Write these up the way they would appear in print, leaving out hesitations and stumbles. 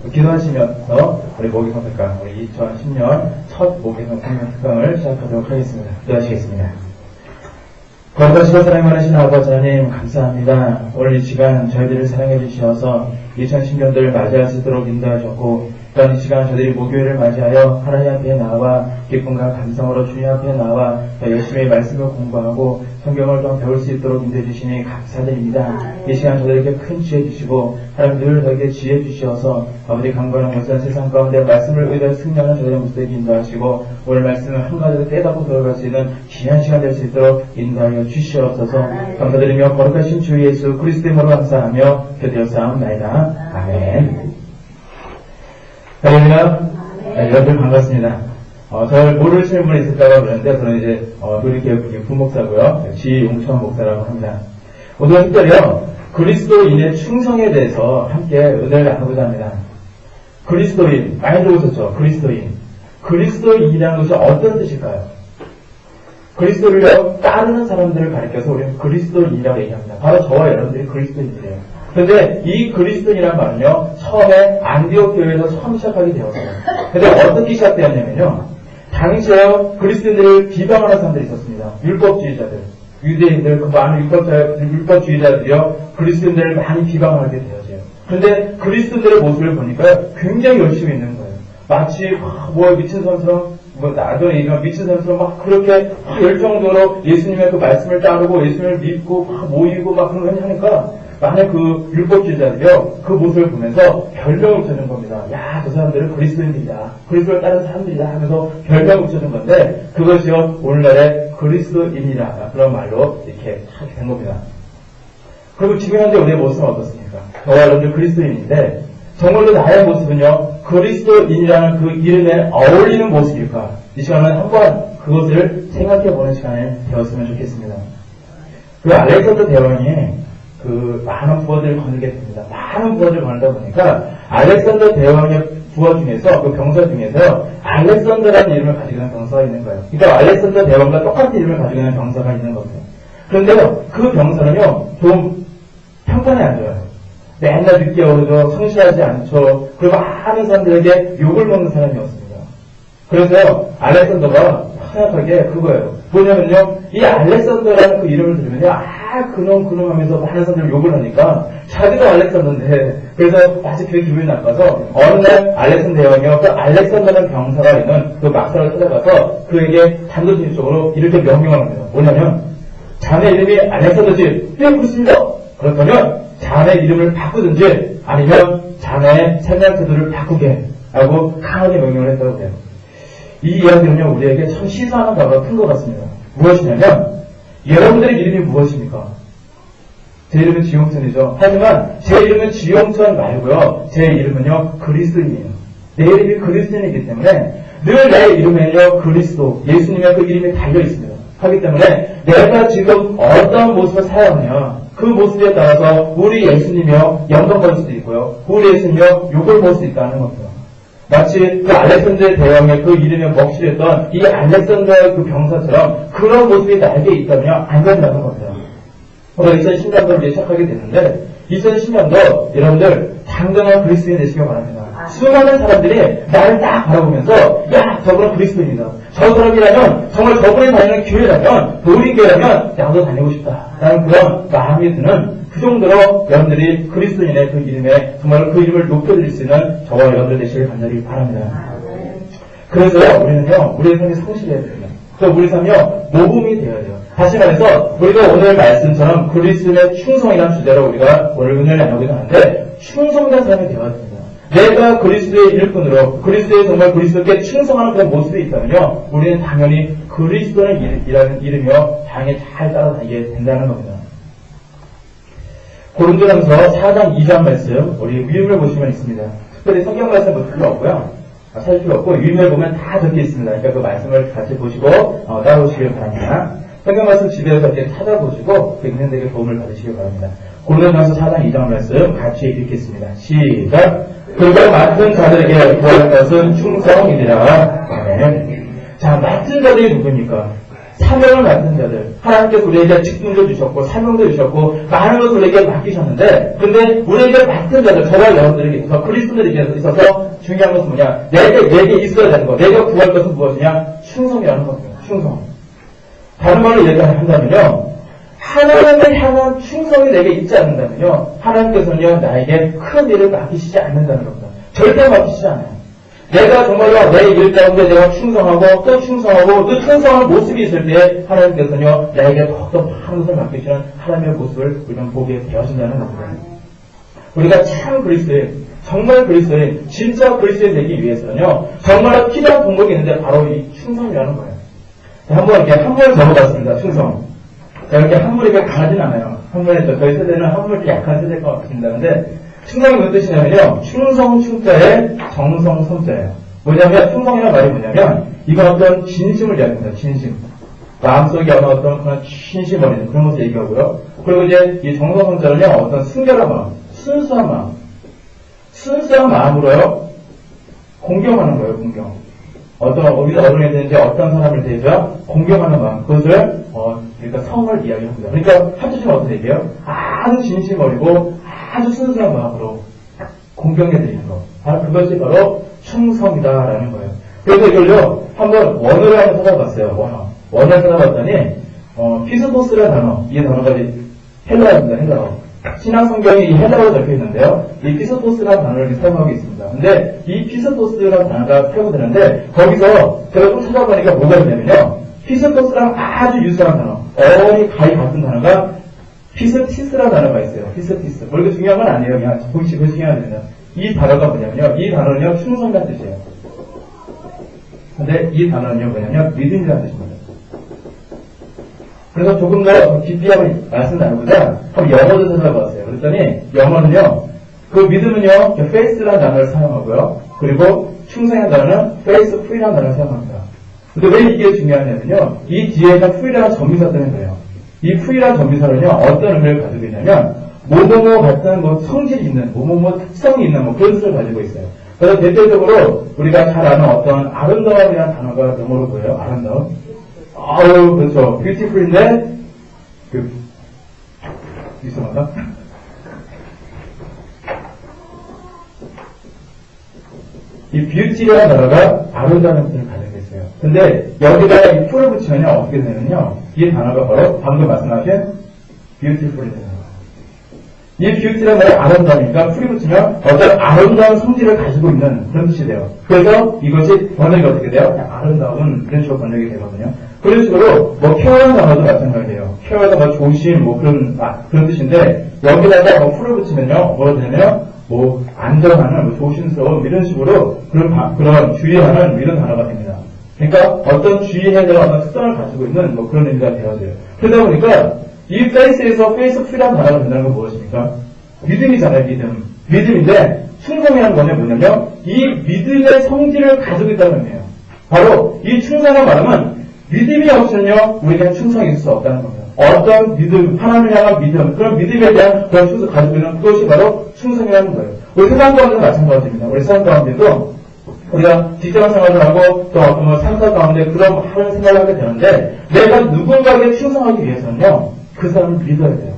기도하시면서 우리 목요성 특강, 우리 2010년 첫 목요성 특강을 시작하도록 하겠습니다. 기도하시겠습니다. 거룩하시고 사랑이 많으신 아버지 하나님 감사합니다. 오늘 이 시간 저희들을 사랑해 주셔서 2010년도를 맞이할 수 있도록 인도하셨고, 또한 이 시간 저희들이 목요일을 맞이하여 하나님 앞에 나와 기쁨과 감성으로 주님 앞에 나와 더 열심히 말씀을 공부하고 성경을 좀 배울 수 있도록 인도해 주시니 감사드립니다. 이 시간 저희들에게 큰 지혜 주시고 하나님 늘 저에게 지혜 주시어서 아버지 강건한 모든 세상 가운데 말씀을 의뢰해 승리하는 저희의 모습에게 인도하시고 오늘 말씀을 한 가지로 깨닫고 들어갈 수 있는 귀한 시간 될 수 있도록 인도하여 주시옵소서. 감사드리며 거룩하신 주 예수 그리스도의 이름으로 감사하며 기도하옵나이다. 아멘. 할렐루야. 여러분 반갑습니다. 저를 모르시는 분이 있을까봐 그러는데 저는 이제 도리교회 부목사고요. 지용천 목사라고 합니다. 오늘 특별히요 그리스도인의 충성에 대해서 함께 은혜를 나누고자 합니다. 그리스도인 많이 들어보셨죠? 그리스도인이라는 것이 어떤 뜻일까요? 그리스도를 따르는 사람들을 가리켜서 우리는 그리스도인이라고 얘기합니다. 바로 저와 여러분들이 그리스도인이에요. 그런데 이 그리스도인이란 말은요, 처음에 안디옥 교회에서 처음 시작하게 되었어요. 근데 어떻게 시작되었냐면요, 당시에 그리스도인들을 비방하는 사람들이 있었습니다. 율법주의자들, 유대인들, 그 많은 율법주의자들이요, 그리스도인들을 많이 비방하게 되었어요. 그런데 그리스도인들의 모습을 보니까 굉장히 열심히 있는 거예요. 마치 미친 사람처럼, 나중에 얘기하면 미친 사람처럼 막 그렇게 열정적으로 예수님의 그 말씀을 따르고 예수님을 믿고 막 모이고 막 그런 거 하니까 만약 그 율법주의자들이요 그 모습을 보면서 별명을 붙여준 겁니다. 야, 저 사람들은 그리스도인들이다, 그리스도를 따르는 사람들이다 하면서 별명을 붙여준 건데 그것이요 오늘날의 그리스도인이라 그런 말로 이렇게 된 겁니다. 그리고 지금 현재 우리의 모습은 어떻습니까? 저와 여러분들 그리스도인인데 정말로 나의 모습은요 그리스도인이라는 그 이름에 어울리는 모습일까? 이 시간은 한번 그것을 생각해보는 시간이 되었으면 좋겠습니다. 그 알렉산더 대왕이 그 많은 부하들을 거느리게 됩니다. 많은 부하들을 거느리다 보니까 알렉산더 대왕의 부하 중에서 그 병사 중에서 알렉산더라는 이름을 가지고 있는 병사가 있는 거예요. 그러니까 알렉산더 대왕과 똑같은 이름을 가지고 있는 병사가 있는 겁니다. 그런데요 그 병사는요 좀 평판이 안 좋아요. 맨날 늦게 오르죠, 성실하지 않죠. 그리고 많은 사람들에게 욕을 먹는 사람이었습니다. 그래서 알렉산더가 생각하기에 그거예요. 뭐냐면요, 이 알렉산더라는 그 이름을 들으면요, 그놈 하면서 많은 사람들이 욕을 하니까 자기도 알렉산더인데, 그래서 아주 그게 기분이 나빠서 어느 날 알렉산더 대왕이요, 그 알렉산더라는 병사가 있는 그 막사를 찾아가서 그에게 단도직입적으로 이렇게 명령을 합니다. 뭐냐면, 자네 이름이 알렉산더지? 네, 그렇습니다. 그렇다면 자네 이름을 바꾸든지 아니면 자네의 생활 태도를 바꾸게 하고 강하게 명령을 했다고 해요. 이 이야기는요 우리에게 참 시사하는 바가 큰 것 같습니다. 무엇이냐면 여러분들의 이름이 무엇입니까? 제 이름은 지용천이죠. 하지만 제 이름은 지용천 말고요 제 이름은요 그리스도인이에요. 내 이름이 그리스도인이기 때문에 늘 내 이름에는요 그리스도, 예수님의 그 이름이 달려있습니다. 하기 때문에 내가 지금 어떤 모습을 사용하냐 그 모습에 따라서 우리 예수님이요 영광 받을 수도 있고요 우리 예수님이요 욕을 먹을 수 있다는 겁니다. 마치 그 알렉산더 대왕의 그 이름에 먹칠했던 이 알렉산더의 그 병사처럼 그런 모습이 나에게 있다면 안 된다는 겁니다. 오늘 2010년도를 이제 시작하게 됐는데 2010년도 여러분들 당당한 그리스도인 되시기 바랍니다. 수많은 사람들이 나를 딱 바라보면서 야 저분은 그리스도인이다, 저 사람이라면 정말 저분이 다니는 교회라면 도리교회라면 나도 다니고 싶다 라는 그런 마음이 드는 그 정도로 여러분들이 그리스도인의 그 이름에 정말 그 이름을 높여드릴 수 있는 저와 여러분들 되시길 간절히 바랍니다. 그래서 우리는요 우리의 삶이 성실해야 됩니다. 또 우리 삶이요 모범이 되어야 돼요. 다시 말해서 우리가 오늘 말씀처럼 그리스도의 충성이라는 주제로 우리가 오늘 은혜를 나누기도 하는데 충성된 삶이 되어야 됩니다. 내가 그리스도의 일꾼으로 그리스도의 정말 그리스도께 충성하는 그런 모습이 있다면요 우리는 당연히 그리스도라는 이름이요 당연히 잘 따라다니게 된다는 겁니다. 고린도전서 4장 2절 말씀 우리 위임을 보시면 있습니다. 특별히 성경 말씀 볼 필요 없고요 살 필요 없고 위임을 보면 다 적혀 있습니다. 그러니까 그 말씀을 같이 보시고 따라오시길 바랍니다. 성경 말씀 집에서 이렇게 찾아보시고 읽는 데게 도움을 받으시길 바랍니다. 고린도전서 4장 2절 말씀 같이 읽겠습니다. 시작. 그가 맡은 자들에게 구할 것은 충성이니라. 아멘. 자, 맡은 자들이 누굽니까? 사명을 맡은 자들, 하나님께서 우리에게 직분도 주셨고 사명도 주셨고 많은 것을 우리에게 맡기셨는데, 근데 우리에게 맡은 자들, 저와 여러분들에게 있어서, 그리스도인들에게 있어서 중요한 것은 뭐냐? 내게 있어야 되는 것, 내가 구할 것은 무엇이냐? 충성이라는 겁니다. 충성. 다른 말로 얘기한다면요, 하나님을 향한 충성이 내게 있지 않는다면요, 하나님께서는요 나에게 큰 일을 맡기시지 않는다는 겁니다. 절대 맡기시지 않아요. 내가 정말로 내 일 가운데 내가 충성하고 또 충성한 모습이 있을 때 하나님께서는요 나에게 더욱더 많은 것을 맡기시는 하나님의 모습을 우리는 보게 되어진다는 겁니다. 우리가 참 그리스도인, 정말 그리스도인, 진짜 그리스도인 되기 위해서는요 정말 필요한 공격이 있는데 바로 이 충성이라는 거예요. 한번 이렇게 한문을 적어봤습니다. 충성. 이렇게 한문이 강하진 않아요. 한문에 저희 세대는 한문이 약한 세대일 것 같습니다. 근데 충성이 무슨 뜻이냐면요, 충성 충자에 정성 성자예요. 뭐냐면 충성이라는 말이 뭐냐면 이건 어떤 진심을 이야기합니다. 진심. 마음속에 어떤 그런 진심 어린 그런 것을 얘기하고요. 그리고 이제 이 정성 성자는요 어떤 순결한 마음, 순수한 마음으로요 공경하는 거예요. 공경. 어떤 우리가 어른이 이제 어떤 사람을 대해서 공경하는 마음, 그것을 그러니까 성을 이야기합니다. 그러니까 합치시면 어떻게 얘기해요? 아주 진심 어리고 아주 순수한 마음으로 공경해드리는 것. 바로 그것이 바로 충성이다라는 거예요. 그래서 이걸요, 한번 원어를 한번 찾아봤어요. 원어를 찾아봤더니, 피스토스라는 단어, 이 단어가 헬라어입니다, 헬라어. 신약 성경이 이 헬라어로 적혀 있는데요. 이 피스토스라는 단어를 사용하고 있습니다. 근데 이 피스토스라는 단어가 사용되는데, 거기서 제가 좀 찾아보니까 뭐가 있냐면요. 피스토스랑 아주 유사한 단어, 어원이 가히 같은 단어가 피스티스라는 단어가 있어요. 피스티스. 이게 중요한 건 아니에요. 그냥 보이시 그 중요한 겁니다. 이 단어가 뭐냐면요. 이 단어는요, 충성이라는 뜻이에요. 근데 이 단어는요, 뭐냐면 믿음이라는 뜻입니다. 그래서 조금 더 깊이 한번 말씀 나누고자 한번 영어도 찾아봤어요. 그랬더니 영어는요, 그 믿음은요, faith라는 단어를 사용하고요. 그리고 충성이라는 단어는 faithful이라는 단어를 사용합니다. 근데 왜 이게 중요하냐면요, 이 뒤에가 ful이라는 전미사 때문에 그래요. 이 ful이라는 전미사는요, 어떤 의미를 가지고 있냐면, 뭐뭐뭐 같은 성질이 있는, 뭐뭐뭐 특성이 있는 그런 뜻을 가지고 있어요. 그래서 대체적으로 우리가 잘 아는 어떤 아름다움이라는 단어가 영어로 뭐예요? 아름다움. 그렇죠. beautiful인데, 이상하다? 이 beauty라는 단어가 아름다운 뜻을 가지고 있어요. 근데 여기다가 이 풀을 붙이면요, 어떻게 되냐면요, 이 단어가 바로 방금 말씀하신 beautiful이 됩니다. 이 beauty라는 말이 아름다우니까 풀이 붙이면 어떤 아름다운 성질을 가지고 있는 그런 뜻이 돼요. 그래서 이것이 번역이 어떻게 돼요? 그냥 아름다운 이런 식으로 번역이 되거든요. 그런 식으로 쾌활한 단어도 마찬가지예요. 쾌활하다 조심 그런 뜻인데 여기다가 풀을 붙이면요, 뭐가 되냐면 안정하는 조심스러운 이런 식으로 그런 주의하는 이런 단어가 됩니다. 그러니까 어떤 주의해야 될 어떤 특성을 가지고 있는 그런 의미가 되어져요. 그러다 보니까 이 페이스에서 페이스풀이라는 단어가 된다는 건 무엇입니까? 믿음이잖아요, 믿음. 믿음인데 충성이라는 거는 뭐냐면 이 믿음의 성질을 가지고 있다는 의미예요. 바로 이 충성이라는 말은 믿음이 없으면요, 우리가 충성이 있을 수 없다는 겁니다. 어떤 믿음, 하나님을 향한 믿음, 그런 믿음에 대한 그런 충성을 가지고 있는 그것이 바로 충성이라는 거예요. 우리 세상 가운데도 마찬가지입니다. 우리 세상 가운데도 우리가 직장 생활을 하고 또 어떤 상사 가운데 그런 많은 생각을 하게 되는데 내가 누군가에게 충성하기 위해서는요, 그 사람을 믿어야 돼요.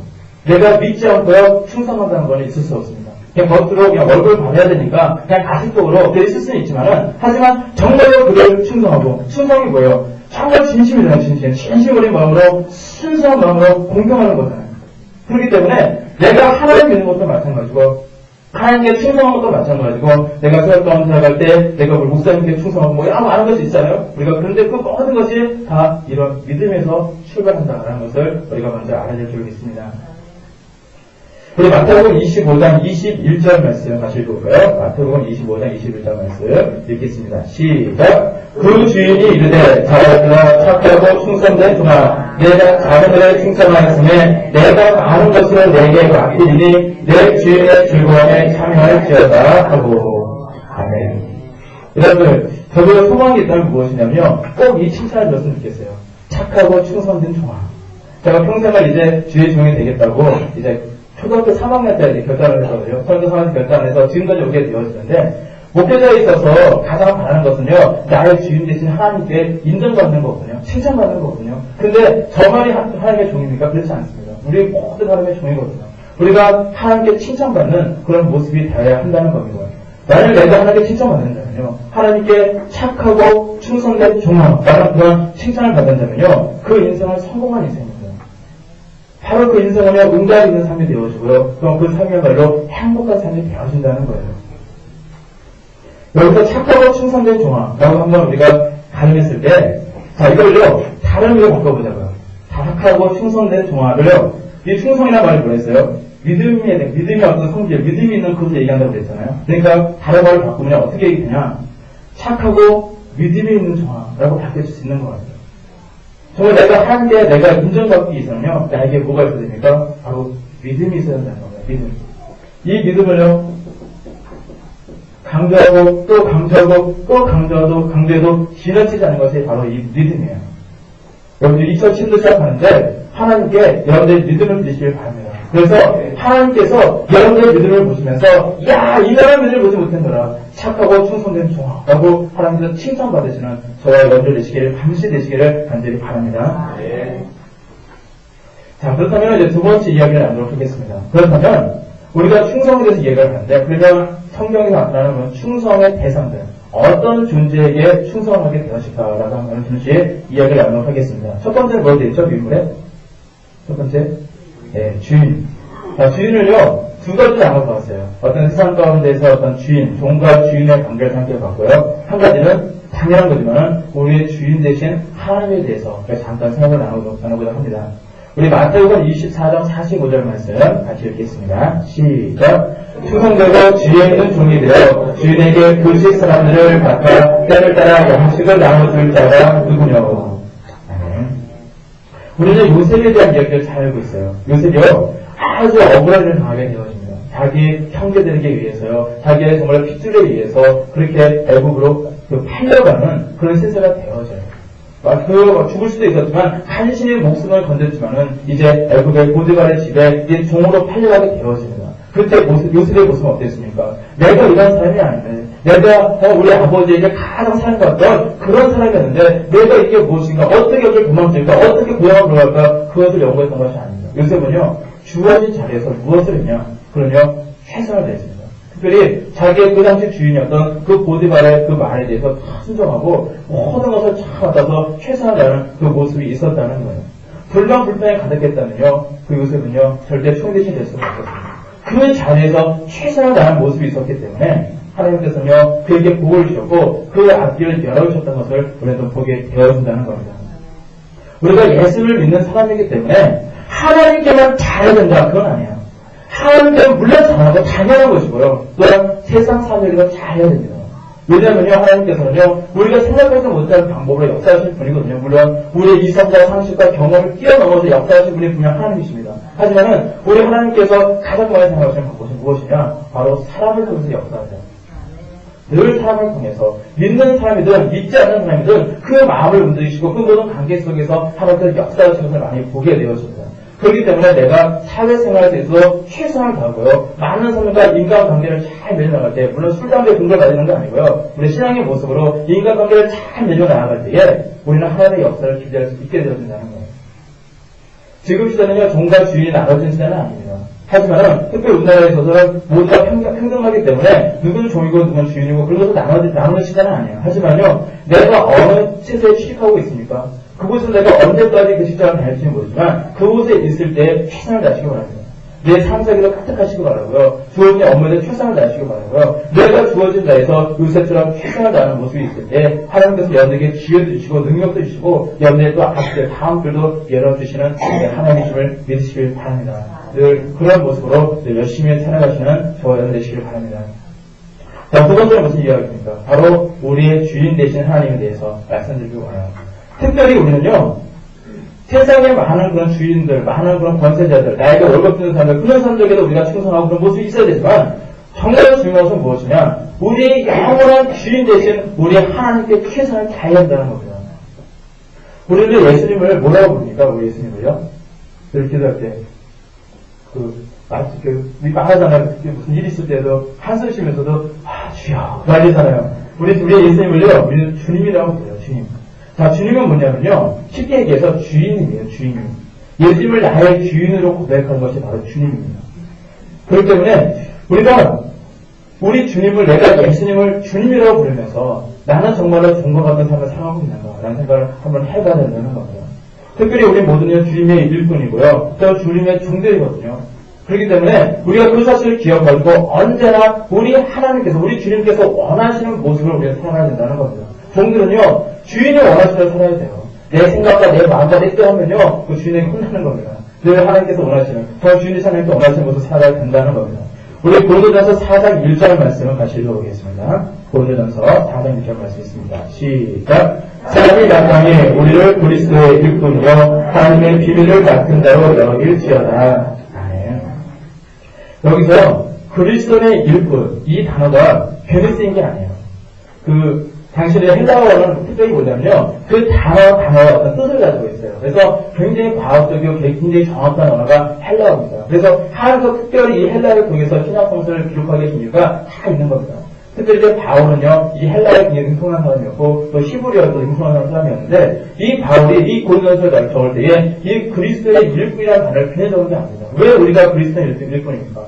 내가 믿지 않고요, 충성한다는 건 있을 수 없습니다. 그냥 겉으로 그냥 얼굴 봐야 되니까 그냥 가식적으로 그래 있을 수는 있지만은 하지만 정말로 그를 충성하고 충성이 뭐예요? 정말 진심이잖아요. 진심 어린 마음으로 순수한 마음으로 공경하는 거잖아요. 그렇기 때문에 내가 하나님 믿는 것도 마찬가지고 하나님께 충성한 것도 마찬가지고 내가 생활 가운데 살아갈 때 내가 우리 목사님께 충성하고 여러 많은 것이 있잖아요. 우리가 그런데 그 모든 것이 다 이런 믿음에서 출발한다는 것을 우리가 먼저 알아야 될 줄이 있습니다. 우리 마태복음 25장 21절 말씀 다시 읽어볼까요? 마태복음 25장 21절 말씀 읽겠습니다. 시작. 그 주인이 이르되 잘하였으나 착하고 충성된 종아, 내가 작은 일에 충성하였으니 내가 많은 것을 내게 맡기리니 내 주인의 즐거움에 참여할지어다 하고. 아멘. 여러분, 저도 소망이 있다면 무엇이냐면요, 꼭 이 칭찬을 들었으면 좋겠어요. 착하고 충성된 종아. 제가 평생을 이제 주의 종이 되겠다고 이제 초등학교 3학년 때 결단을 했거든요. 초등학교 3학년 결단을 해서 지금까지 오게 되었는데, 목회자에 있어서 가장 바라는 것은요, 나의 주인 대신 하나님께 인정받는 거거든요. 칭찬받는 거거든요. 근데 저만이 하나님의 종입니까? 그렇지 않습니다. 우리 모두 하나님의 종이거든요. 우리가 하나님께 칭찬받는 그런 모습이 되어야 한다는 겁니다. 만약 내가 하나님께 칭찬받는다면요, 하나님께 착하고 충성된 종아라는 그런 칭찬을 받는다면요, 그 인생은 성공한 인생입니다. 바로 그 인생은요, 응답 있는 삶이 되어주고요, 그럼 그 삶이야말로 행복한 삶이 되어준다는 거예요. 여기서 착하고 충성된 종아라고 한번 우리가 가늠했을 때, 자, 이걸요, 다른 의미로 바꿔보자고요. 착하고 충성된 종아를요, 이 충성이라는 말이 뭐였어요? 믿음이 어떤 성질, 믿음이 있는 그것을 얘기한다고 그랬잖아요. 그러니까 다른 말을 바꾸면 어떻게 얘기되냐? 착하고 믿음이 있는 종아라고 바뀌어질 수 있는 것 같아요. 정말 내가 하나님께 내가 인정받기 위해서는요, 나에게 뭐가 있어야 됩니까? 바로 믿음이 있어야 된다는 겁니다. 믿음. 이 믿음을요, 강조하고 또 강조하고 또 강조해도 지나치지 않는 것이 바로 이 믿음이에요. 여러분들 2010도 시작하는데 하나님께 여러분들의 믿음을 드리시길 바랍니다. 그래서 하나님께서 여러분들의 믿음을 보시면서 야, 이 사람 믿음을 보지 못했노라, 착하고 충성된 종아라고 하나님께서 칭찬받으시는 저와 여러분들 되시기를, 반드시 되시기를 간절히 바랍니다. 자, 그렇다면 이제 두 번째 이야기를 나누도록 하겠습니다. 그렇다면 우리가 충성에 대해서 이야기를 하는데, 그러면 성경에 나타나는 충성의 대상들, 어떤 존재에게 충성하게 되었을까라고 하는 잠시 이야기를 나누도록 하겠습니다. 첫 번째는 뭐 되어 있죠? 미물에? 첫 번째, 주인. 자, 주인을요, 두 가지 나눠봤어요. 어떤 세상 가운데서 어떤 주인, 종과 주인의 관계를 생각해봤고요. 한 가지는 당연한 거지만 우리의 주인 대신 하나님에 대해서 잠깐 생각을 나누고자 합니다. 우리 마태복음 24장 45절 말씀 같이 읽겠습니다. 시작. 충성되고 지혜 있는 종이 되어 주인에게 불식 사람들을 각각 때를 따라 양식을 나눠줄 자가 누구냐고. 우리는 요셉에 대한 이야기를 잘 알고 있어요. 요셉이요, 아주 억울한 일을 당하게 되어집니다. 자기 형제들에게 의해서요, 자기의 정말 핏줄에 의해서 그렇게 애국으로 팔려가는 그런 신세가 되어져요. 죽을 수도 있었지만 간신히 목숨을 건졌지만은 이제 애국의 보디발의 집에 이제 종으로 팔려가게 되어집니다. 그때 요셉의 모습은 어땠습니까? 내가 이런 사람이 아닌데, 내가 우리 아버지에게 가장 사랑받던 그런 사람이었는데 내가 이게 무엇인가, 어떻게 여기를 도망칠까, 어떻게 고향을 들어갈까, 그것을 연구했던 것이 아닙니다. 요셉은요, 주어진 자리에서 무엇을 했냐? 그러면 최선을 다했습니다. 특별히 자기의 그 당시 주인이었던 그 보디발의 그 말에 대해서 다 순종하고 모든 것을 잘 갖다서 최선을 다하는 그 모습이 있었다는 거예요. 불만불평에 가득했다면요, 그 요셉은요, 절대 총대신이 될 수가 없었습니다. 그 자리에서 최선을 다하는 모습이 있었기 때문에 하나님께서는요, 그에게 복을 주셨고 그 앞길을 열어주셨던 것을 우리는 보게 되어준다는 겁니다. 우리가 예수를 믿는 사람이기 때문에 하나님께만 잘해야 된다, 그건 아니에요. 하나님께는 물론 잘하고 당연한 것이고요, 또한 세상 사람에게도 잘해야 됩니다. 왜냐하면요, 하나님께서는요, 우리가 생각하지 못하는 방법으로 역사하실 분이거든요. 물론 우리의 이성과 상식과 경험을 뛰어넘어서 역사하실 분이 분명 하나님이십니다. 하지만은 우리 하나님께서 가장 많이 생각하시는 것이 무엇이냐? 바로 사람을 통해서 역사하세요. 늘 사람을 통해서, 믿는 사람이든 믿지 않는 사람이든 그 마음을 움직이시고 그 모든 관계 속에서 하나님께서 역사하시는 것을 많이 보게 되었습니다. 그렇기 때문에 내가 사회생활에 있어서 최선을 다하고요, 많은 사람과 인간관계를 잘 맺어나갈 때, 물론 술, 담배, 금걸 가지는 거 아니고요, 우리 신앙의 모습으로 인간관계를 잘 맺어나갈 때에 우리는 하나님의 역사를 기대할 수 있게 되어진다는 거예요. 지금 시대는요, 종과 주인이 나눠진 시대는 아닙니다. 하지만은 특별히 우리나라에 있어서는 모두가 평등하기 때문에 누구는 종이고 누구는 주인이고 그런 것을 나누는 시대는 아니에요. 하지만요, 내가 어느 체제에 취직하고 있습니까? 그곳에서 내가 언제까지 그 직장을 다닐지는 모르지만 그곳에 있을 때 최선을 다하시기 바랍니다. 내 삶사기도 까딱하시기 바라고요, 주어진 업무에 최선을 다하시기 바라고요, 내가 주어진 자에서 요셉처럼 최선을 다하는 모습이 있을 때 하나님께서 여러분에게 지혜도 주시고 능력도 주시고 여러분의 또 앞길 다음 길도 열어주시는 하나님이심을 믿으시길 바랍니다. 늘 그런 모습으로 늘 열심히 살아가시는 저와 여러분 되시길 바랍니다. 자, 두 번째는 무슨 이야기입니까? 바로 우리의 주인 되신 하나님에 대해서 말씀드리고 와요. 특별히 우리는요, 세상에 많은 그런 주인들, 많은 그런 권세자들, 나에게 월급 주는 사람들, 그런 사람들에게도 우리가 충성하고 그런 모습이 있어야 되지만, 정말 중요한 것은 무엇이냐? 우리의 영원한 주인 대신 우리 하나님께 최선을 다해야 한다는 겁니다. 우리는 예수님을 뭐라고 부릅니까? 우리 예수님을요? 늘 기도할 때, 마치 우리 말하잖아요. 무슨 일 있을 때도 한숨 쉬면서도 주여 말리잖아요. 우리의 예수님을요, 우리는 주님이라고 불러요. 주님. 자, 주님은 뭐냐면요, 쉽게 얘기해서 주인이에요. 주인. 예수님을 나의 주인으로 고백하는 것이 바로 주님입니다. 그렇기 때문에 우리가 우리 주님을, 내가 예수님을 주님이라고 부르면서 나는 정말로 종과 같은 삶을 살아가고 있는가라는 생각을 한번 해봐야 된다는 겁니다. 특별히 우리 모두는 주님의 일꾼이고요, 또 주님의 종들이거든요. 그렇기 때문에 우리가 그 사실을 기억하고 언제나 우리 하나님께서, 우리 주님께서 원하시는 모습을 우리가 살아가야 된다는 겁니다. 종들은요, 주인이 원하시는 대로 살아야 돼요. 내 생각과 내 마음과 내 뜻하면요, 그 주인에게 혼나는 겁니다. 늘 하나님께서 원하시는, 저 주인이 하나님께 원하시는 모습을 살아야 된다는 겁니다. 우리 고린도전서 4장 1절 말씀을 같이 읽어보겠습니다. 고린도전서 4장 1절 말씀 있습니다. 시작. 사람이 나타내 우리를 그리스도의 일꾼이요 하나님의 비밀을 맡은 자로 여길지어다. 아멘. 여기서 그리스도의 일꾼, 이 단어가 괜히 쓰인 게 아니에요. 당시의 헬라어는 특별히 뭐냐면요, 그 단어의 어떤 뜻을 가지고 있어요. 그래서 굉장히 과학적이고 굉장히 정확한 언어가 헬라어입니다. 그래서 하나님께서 특별히 이 헬라어를 통해서 신약 성서를 기록하게 된 이유가 다 있는 겁니다. 특별히 이제 바울은요, 이 헬라어에 굉장히 능통한 사람이었고, 또 히브리어도 능통한 사람이었는데, 이 바울이 이 고린도전서를 적을 때에 이 그리스도의 일꾼이라는 단어를 그냥 적은 게 아닙니다. 왜 우리가 그리스도의 일꾼입니까?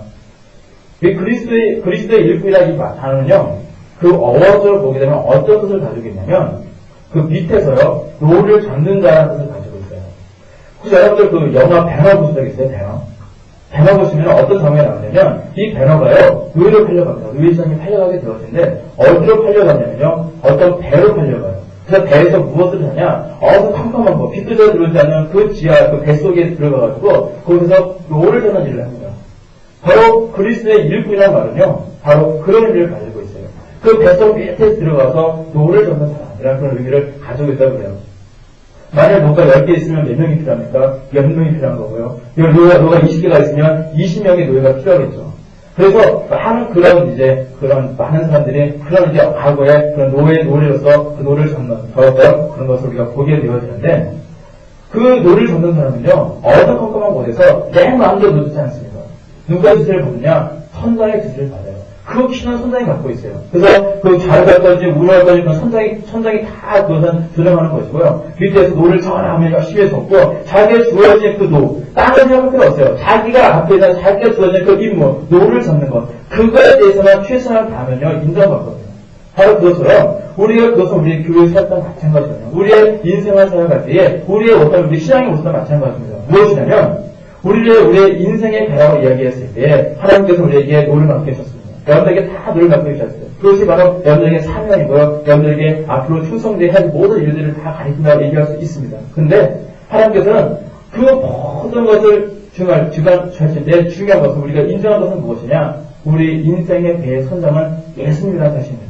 이 그리스도의 일꾼이라는 이 단어는요, 그 어원을 보게 되면 어떤 뜻을 가지고 있냐면, 그 밑에서요, 노를 잡는 자라는 뜻을 가지고 있어요. 혹시 여러분들 그 영화 배너 보신 적 있어요? 배너 보시면 어떤 장면이 나오냐면, 이 배너가요, 노예로 팔려갑니다. 노예 시장이 팔려가게 되었는데, 어디로 팔려가냐면요, 어떤 배로 팔려가요. 그래서 배에서 무엇을 하냐, 어서 캄캄한 거, 빛도 잘 들어오지 않는 그 지하, 그 뱃속에 들어가가지고, 거기서 노를 잡는 일을 합니다. 바로 그리스도의 일꾼이라는 말은요, 바로 그런 의미를 가지고 있어요. 그 뱃속 밑에 들어가서 노를 잡는 사람이라는 그런 의미를 가지고 있다고 그래요. 만약 노가 10개 있으면 몇 명이 필요합니까? 10명이 필요한 거고요. 노가 20개가 있으면 20명의 노예가 필요하겠죠. 그래서 그런 많은 사람들이 그런 이제 과거에 그런 노예로서 그 노를 잡는 그런 것을 우리가 보게 되어지는데, 그 노를 잡는 사람은요, 어떤 컴컴한 곳에서 내 마음대로 놓지 않습니다. 누가 뜻을 보느냐? 선장의 뜻을 받아요. 그 키는 선장이 갖고 있어요. 그래서 그 좌우갈 건지 우측갈 건지 그 선장이 다 그것은 조정하는 것이고요. 밑에서 노를 전하면 열심히 섰고, 자기가 주어진 그 노, 다른 생각할 필요 없어요. 자기가 앞에서 자기가 주어진 그 임무, 노를 잡는 것, 그거에 대해서만 최선을 다하면요, 인정받거든요. 바로 그것처럼 우리가 그것은 우리의 교회 살던 마찬가지거든요. 우리의 인생을 살아갈 때에 우리의 우리 신앙의 모습과 마찬가지입니다. 무엇이냐면, 우리의 인생의 배라고 이야기했을 때 하나님께서 우리에게 노를 맡기셨습니다. 여러분들에게 다 노를 맡기셨어요. 그것이 바로 여러분들에게 사명이고요, 여러분들에게 앞으로 충성되어야 할 모든 일들을 다 가리킨다고 얘기할 수 있습니다. 근데 하나님께서는 그 모든 것을 주관하실 때 중요한 것은, 우리가 인정한 것은 무엇이냐? 우리 인생의 배의 선장은 예수님이라는 사실입니다.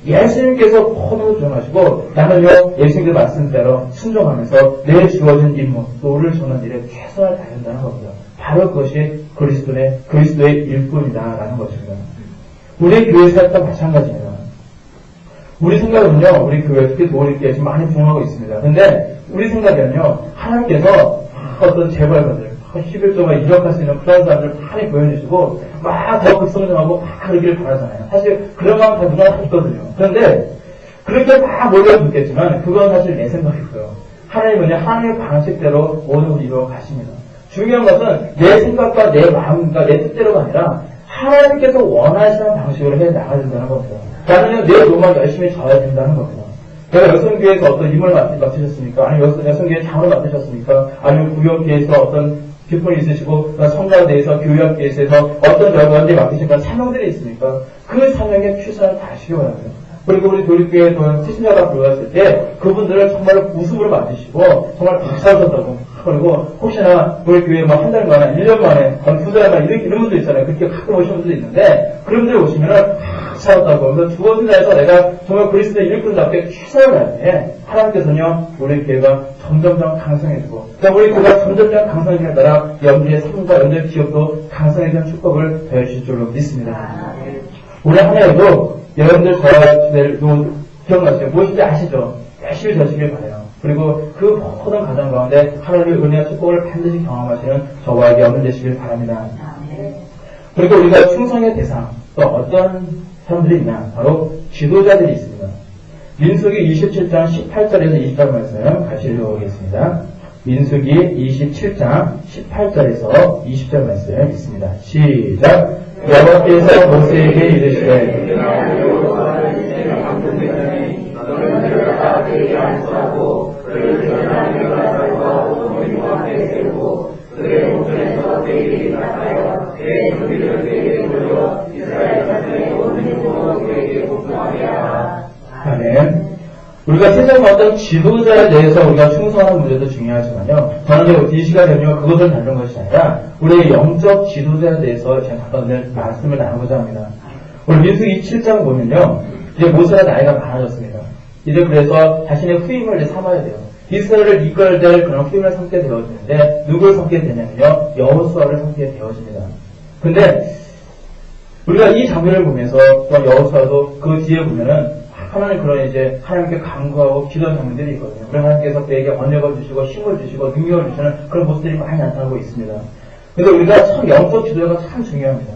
예수님께서 모두 주장하시고, 나는요, 예수님의 말씀대로 순종하면서 내 주어진 임무, 노를 주는 일에 최선을 다해야 한다는 겁니다. 바로 그것이 그리스도의 일꾼이다라는 것입니다. 우리 교회 사역도 마찬가지입니다. 우리 생각은요, 우리 교회 특히 노을교회 지금 많이 부흥하고 있습니다. 근데 우리 생각에는요, 하나님께서 어떤 재벌가들, 11조가 이적할 수 있는 그런 사람들 많이 보여주시고, 막 더 극성장하고 막 그러기를 바라잖아요. 사실 그런 마음 다 누구나 다 있거든요. 그런데 그렇게 막 몰려 듣겠지만, 그건 사실 내 생각이고요. 하나님은요, 하나님의 방식대로 모든 것을 이루어 가십니다. 중요한 것은 내 생각과 내 마음과 내 뜻대로가 아니라 하나님께서 원하시는 방식으로 해 나가야 된다는 겁니다. 나는요, 내 몸만 열심히 져야 된다는 겁니다. 내가 여성교회에서 어떤 임무를 맡으셨습니까? 아니면 여성교회 장을 맡으셨습니까? 아니면 구역교회에서 어떤 기쁨이 있으시고, 성가대에서 교회학교에서 어떤 여러분들이 맡으신 사명들이 있습니까? 그 사명에 최선을 다하시기 바랍니다. 그리고 우리 도립교회 시신자가 불러왔을 때 그분들을 정말 웃음으로 맞으시고 정말 박수하셨다고. 그리고 혹시나 우리 교회에 한 달 만에, 1년 만에, 2달 만에 이런 분들 있잖아요. 그렇게 가끔 오시는 분들 있는데, 그런 분들 오시면은 박수하셨다고. 그래서 주어진 날에서 내가 정말 그리스도의 일꾼답게 최선을 다해 하나님께서는요, 우리 교회가 점점점 강성해지고, 우리 교회가 점점점 강성해지는 따라 여러분들의 삶과 여러분들의 기업도 강성해지는 축복을 더해주실 줄로 믿습니다. 올해 한 해에도 여러분들 저와 기억나시죠? 무엇인지 아시죠? 열심히 되시길 바라요. 그리고 그 모든 가정 가운데 하나님의 은혜와 축복을 반드시 경험하시는 저와 여러분 되시길 바랍니다. 그리고 우리가 충성의 대상, 또 어떤 사람들이 있냐? 바로 지도자들이 있습니다. 민수기 27장 18절에서 20절 말씀 같이 읽어보겠습니다. 민수기 27장 18절에서 20절 말씀 있습니다. 시작! 여호와께서 모세에게 이르시되 아멘. 우리가 세상 어떤 지도자에 대해서 우리가 충성하는 문제도 중요하지만요. 저는 이 시간에는요, 그것을 다루는 것이 아니라, 우리의 영적 지도자에 대해서 제가 잠깐 말씀을 나누고자 합니다. 오늘 민수기 7장 보면요, 이제 모세가 나이가 많아졌습니다. 이제 그래서 자신의 후임을 이제 삼아야 돼요. 이스라엘을 이끌어야 될 그런 후임을 삼게 되어지는데, 누굴 삼게 되냐면요, 여호수아를 삼게 되어집니다. 근데, 우리가 이 장면을 보면서, 또 여호수아도 그 뒤에 보면은, 하나님 그런 이제 하나님께 간구하고 기도하는 장면들이 있거든요. 그래서 하나님께서 그에게 언약을 주시고 힘을 주시고 능력을 주시는 그런 모습들이 많이 나타나고 있습니다. 그래서 우리가 참 영적 지도자가 참 중요합니다.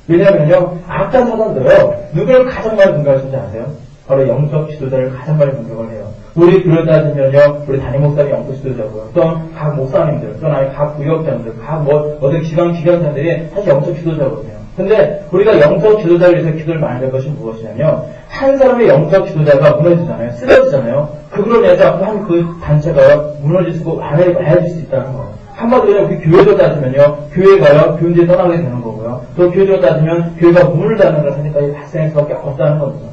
왜냐하면요, 악한 사람들요, 누구를 가장 많이 공격하시는지 아세요? 바로 영적 지도자를 가장 많이 공격을 해요. 우리 교회 따지면요, 우리 담임 목사님이 영적 지도자고요. 또 각 목사님들, 또 각 구역장들, 각 어떤 기관장들이 사실 영적 지도자거든요. 근데 우리가 영적 지도자를 위해서 기도를 많이 할 것이 무엇이냐면, 한 사람의 영적 지도자가 무너지잖아요. 쓰러지잖아요. 그걸로 인해서 한 그 단체가 무너지고 와해질 수 있다는 거예요. 한마디로 우리 교회로 따지면요, 교회가요, 교인들이 떠나게 되는 거고요. 또 교회로 따지면 교회가 문을 닫는 그런 상황까지 발생할 수밖에 없다는 겁니다.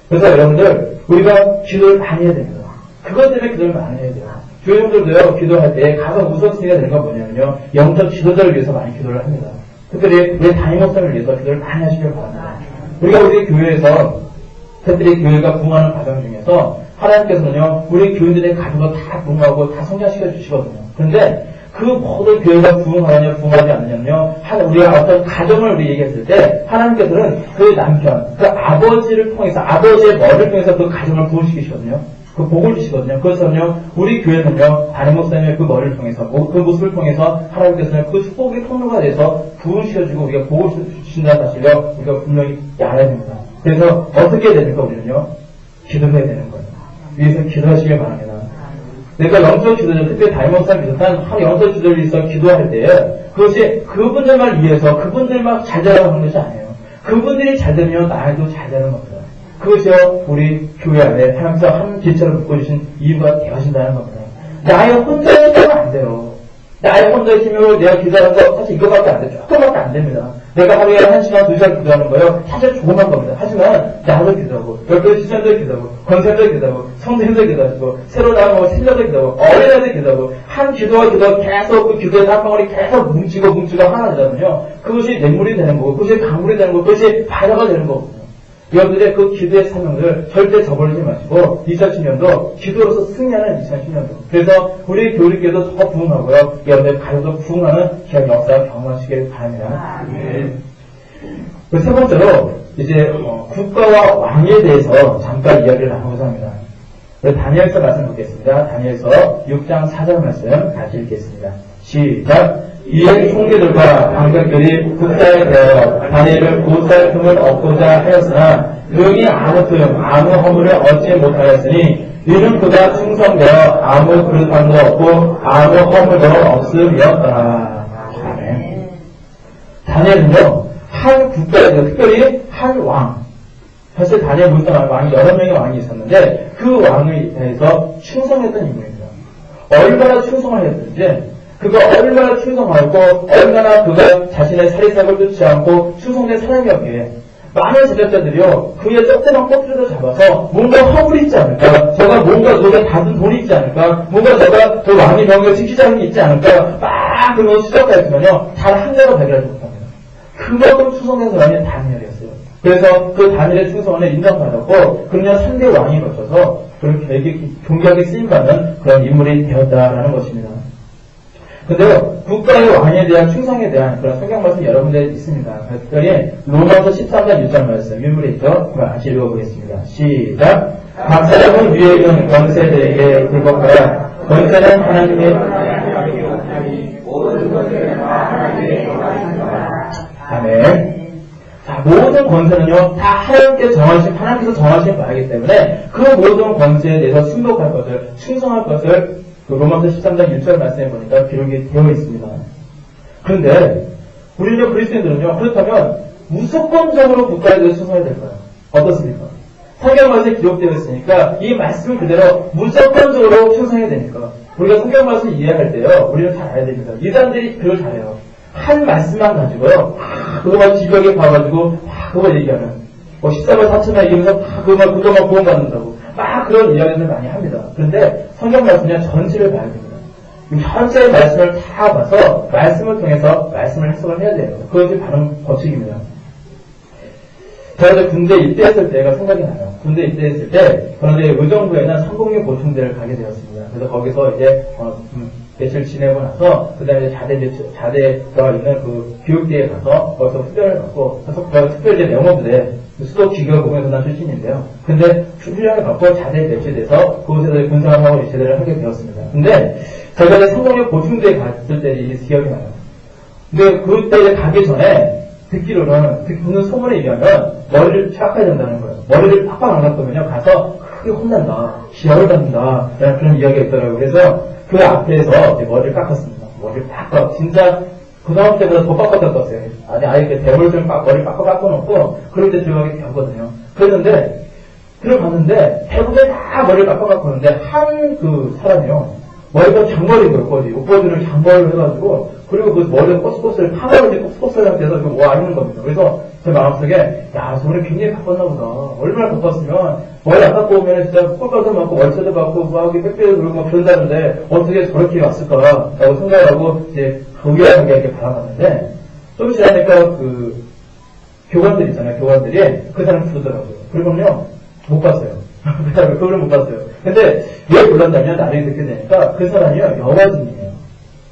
그래서 여러분들, 우리가 기도를 많이 해야 됩니다. 그것 때문에 기도를 많이 해야 돼요. 교회분들도요, 기도할 때 가장 우선순위가 되는 건 뭐냐면요, 영적 지도자를 위해서 많이 기도를 합니다. 특별히 우리 담임 목사를 위해서 기도를 많이 하시길 바랍니다. 우리가 우리 교회에서 특별히 교회가 부흥하는 과정 중에서 하나님께서는요, 우리 교인들의 가족을 다 부흥하고 다 성장시켜 주시거든요. 그런데 그 모든 교회가 부흥하느냐 부흥하지 않느냐면요, 우리가 어떤 가정을 우리 얘기했을 때 하나님께서는 그 남편, 그 아버지를 통해서, 아버지의 머리를 통해서 그 가정을 부흥시키시거든요. 그 복을 주시거든요. 그래서는요, 우리 교회는요, 담임 목사님의 그 머리를 통해서, 그 모습을 통해서 하나님께서는 그 축복의 통로가 돼서 부흥시켜주고 우리가 복을 주신다는 사실을 우리가 분명히 알아야 됩니다. 그래서 어떻게 해야 됩니까? 우리는요, 기도해야 되는 거예요. 위해서 기도하시길 바랍니다. 내가 영적 지도자, 특별히 담임 목사님 비슷한 한 영적 지도자를 위해서 기도할 때, 그것이 그분들만 위해서 그분들만 잘 되라고 하는 것이 아니에요. 그분들이 잘 되면 나도 잘 되는 겁니다. 그것이요, 우리 교회 안에 하나님께서 한 길처럼 묶어주신 이유가 되어진다는 겁니다. 나의 혼자의 힘은 안 돼요. 나의 혼자의 힘으로 내가 기도하는 거 사실 이거밖에 안 돼요. 조금밖에 안 됩니다. 내가 하루에 1시간, 2시간 기도하는 거예요. 사실 조금만 겁니다. 하지만 나도 기도하고, 별도의 시간도 기도하고, 권세도 기도하고, 성도님도 기도하시고, 새로 나온 신자도 기도하고, 어린아이도 기도하고, 한 기도와 기도가 계속 그 기도의 땀방울이 계속 뭉치고 하나 되면요, 그것이 냇물이 되는 거고, 그것이 강물이 되는 거고, 그것이 바다가 되는 거거든요. 여러분들의 그 기도의 사명을 절대 저버리지 마시고 2010년도 기도로서 승리하는 2010년도. 그래서 우리 교회께도 더 부흥하고요. 여러분들 가족도 부흥하는 귀한 역사 경험하시길 바랍니다. 네. 세 번째로 이제 국가와 왕에 대해서 잠깐 이야기를 나누고자 합니다. 다니엘서 말씀 보겠습니다. 다니엘서 6장 4절 말씀 같이 읽겠습니다. 시작! 이에 총리들과 방백들이 국사에 대하여 다니엘을 고소할 틈을 얻고자 하였으나 그용이 아무 허물을 얻지 못하였으니 이는 그가 충성되어 아무 그릇함도 없고 아무 허물도 없음이었더라. 아멘. 다니엘은요, 한 국가에서 특별히 한 왕, 사실 다니엘 문서 왕이 여러 명의 왕이 있었는데 그 왕에 대해서 충성했던 인물입니다. 얼마나 충성을 했는지, 그가 얼마나 충성하고 얼마나 그가 자신의 사리사욕을 끊지 않고 충성된 사람이었기에 많은 제자들이요, 그의 쩍쩍한 꼬투리를 잡아서 뭔가 허물이 있지 않을까, 저가 뭔가 누가 받은 돈이 있지 않을까, 뭔가 저가 그 왕의 명예를 지키자는 게 있지 않을까, 막 그러면서 수작하였지만요, 잘 한 개도 발견하지 못합니다. 그만큼 충성된 사람이 다니엘이었어요. 그래서 그 다니엘의 충성을 인정받았고, 그러면 3대 왕이 거쳐서 그렇게 존귀하게 쓰임받는 그런 인물이 되었다라는 것입니다. 근데요, 국가의 왕에 대한 충성에 대한 그런 성경 말씀 여러분들 있습니다. 특별히 로마서 13장 6절 말씀, 유물에 있죠? 같이 읽어보겠습니다. 시작! 각 사람은 위에 있는 권세들에게 굴복하라. 권세는 하나님의 아멘. 자, 모든 권세는요, 다 하나님께서 정하신 바이기 때문에 그 모든 권세에 대해서 순복할 것을, 충성할 것을 그 로마서 13장 1절 말씀에 보니까 기록이 되어 있습니다. 그런데 우리는 그리스도인들은요, 그렇다면 무조건적으로 국가에 대해서 충성해야 될까요? 어떻습니까? 성경 말씀에 기록되어 있으니까 이 말씀 그대로 무조건적으로 충성해야 되니까 우리가 성경 말씀을 이해할 때요, 우리는 잘 알아야 됩니다. 이단들이 그걸 잘해요. 한 말씀만 가지고요, 그거만 지벽에 봐가지고 그거 얘기하는, 14만 4천만 얘기하면서 그거만 구원받는다고 막 그런 이야기를 많이 합니다. 그런데 성경 말씀은 전체를 봐야 됩니다. 이 전체의 말씀을 다 봐서 말씀을 통해서 말씀을 해석을 해야 돼요. 그것이 바로 법칙입니다. 제가 이제 군대 입대했을 때가 생각이 나요. 군대 입대했을 때 저는 이제 의정부에는 상공리 보충대를 가게 되었습니다. 그래서 거기서 이제 며칠 지내고 나서 그다음에 자대가 있는 그 교육대에 가서 거기서 훈련을 받고, 특별히 이제 영어부대 수도 기교공예선단 출신인데요. 근데 훈련을 받고 자대에 배치돼서 그곳에서 군사하고 제대를 하게 되었습니다. 근데 제가 이제 상공리 보충대에 갔을 때 이 기억이 나요. 근데 그때 가기 전에 듣는 소문에 의하면 머리를 깎아야 된다는 거예요. 머리를 팍팍 안 깎으면요, 가서 크게 혼난다, 기합을 받는다, 그런 이야기가 있더라고요. 그래서 그 앞에서 머리를 깎았습니다. 머리를 팍팍, 진짜 그 다음 때보다 더 빡빡 깎았어요. 아예 그 대물좀 머리 빡빡 깎아놓고 그럴 때 들어가게 되었거든요. 그랬는데 들어갔는데 대부분 다 머리를 빡빡 깎았는데 한 그 사람이요, 머리가 장머리인 거예요. 옷버디를 장머리를 해가지고, 그리고 그 머리에 꼬스꼬스를 파마를 꼬스꼬스를 상태에서 와 있는 겁니다. 그래서 제 마음속에, 야, 저번에 굉장히 바빴나 보다. 얼마나 바빴으면 머리 안 깎고 오면 진짜 꼴값도 받고 월세도 받고 막 빽빽이 그러고 막 그런다는데 어떻게 저렇게 왔을까라고 생각하고 이제 의아하게 이렇게 바라봤는데, 좀 지나니까 그 교관들 있잖아요. 교관들이 그 사람 부르더라고요. 그리고는요, 못 봤어요. 그걸 못 봤어요. 근데 왜 불렀냐면 나중에 듣게 되니까 그 사람이요, 여화증이에요.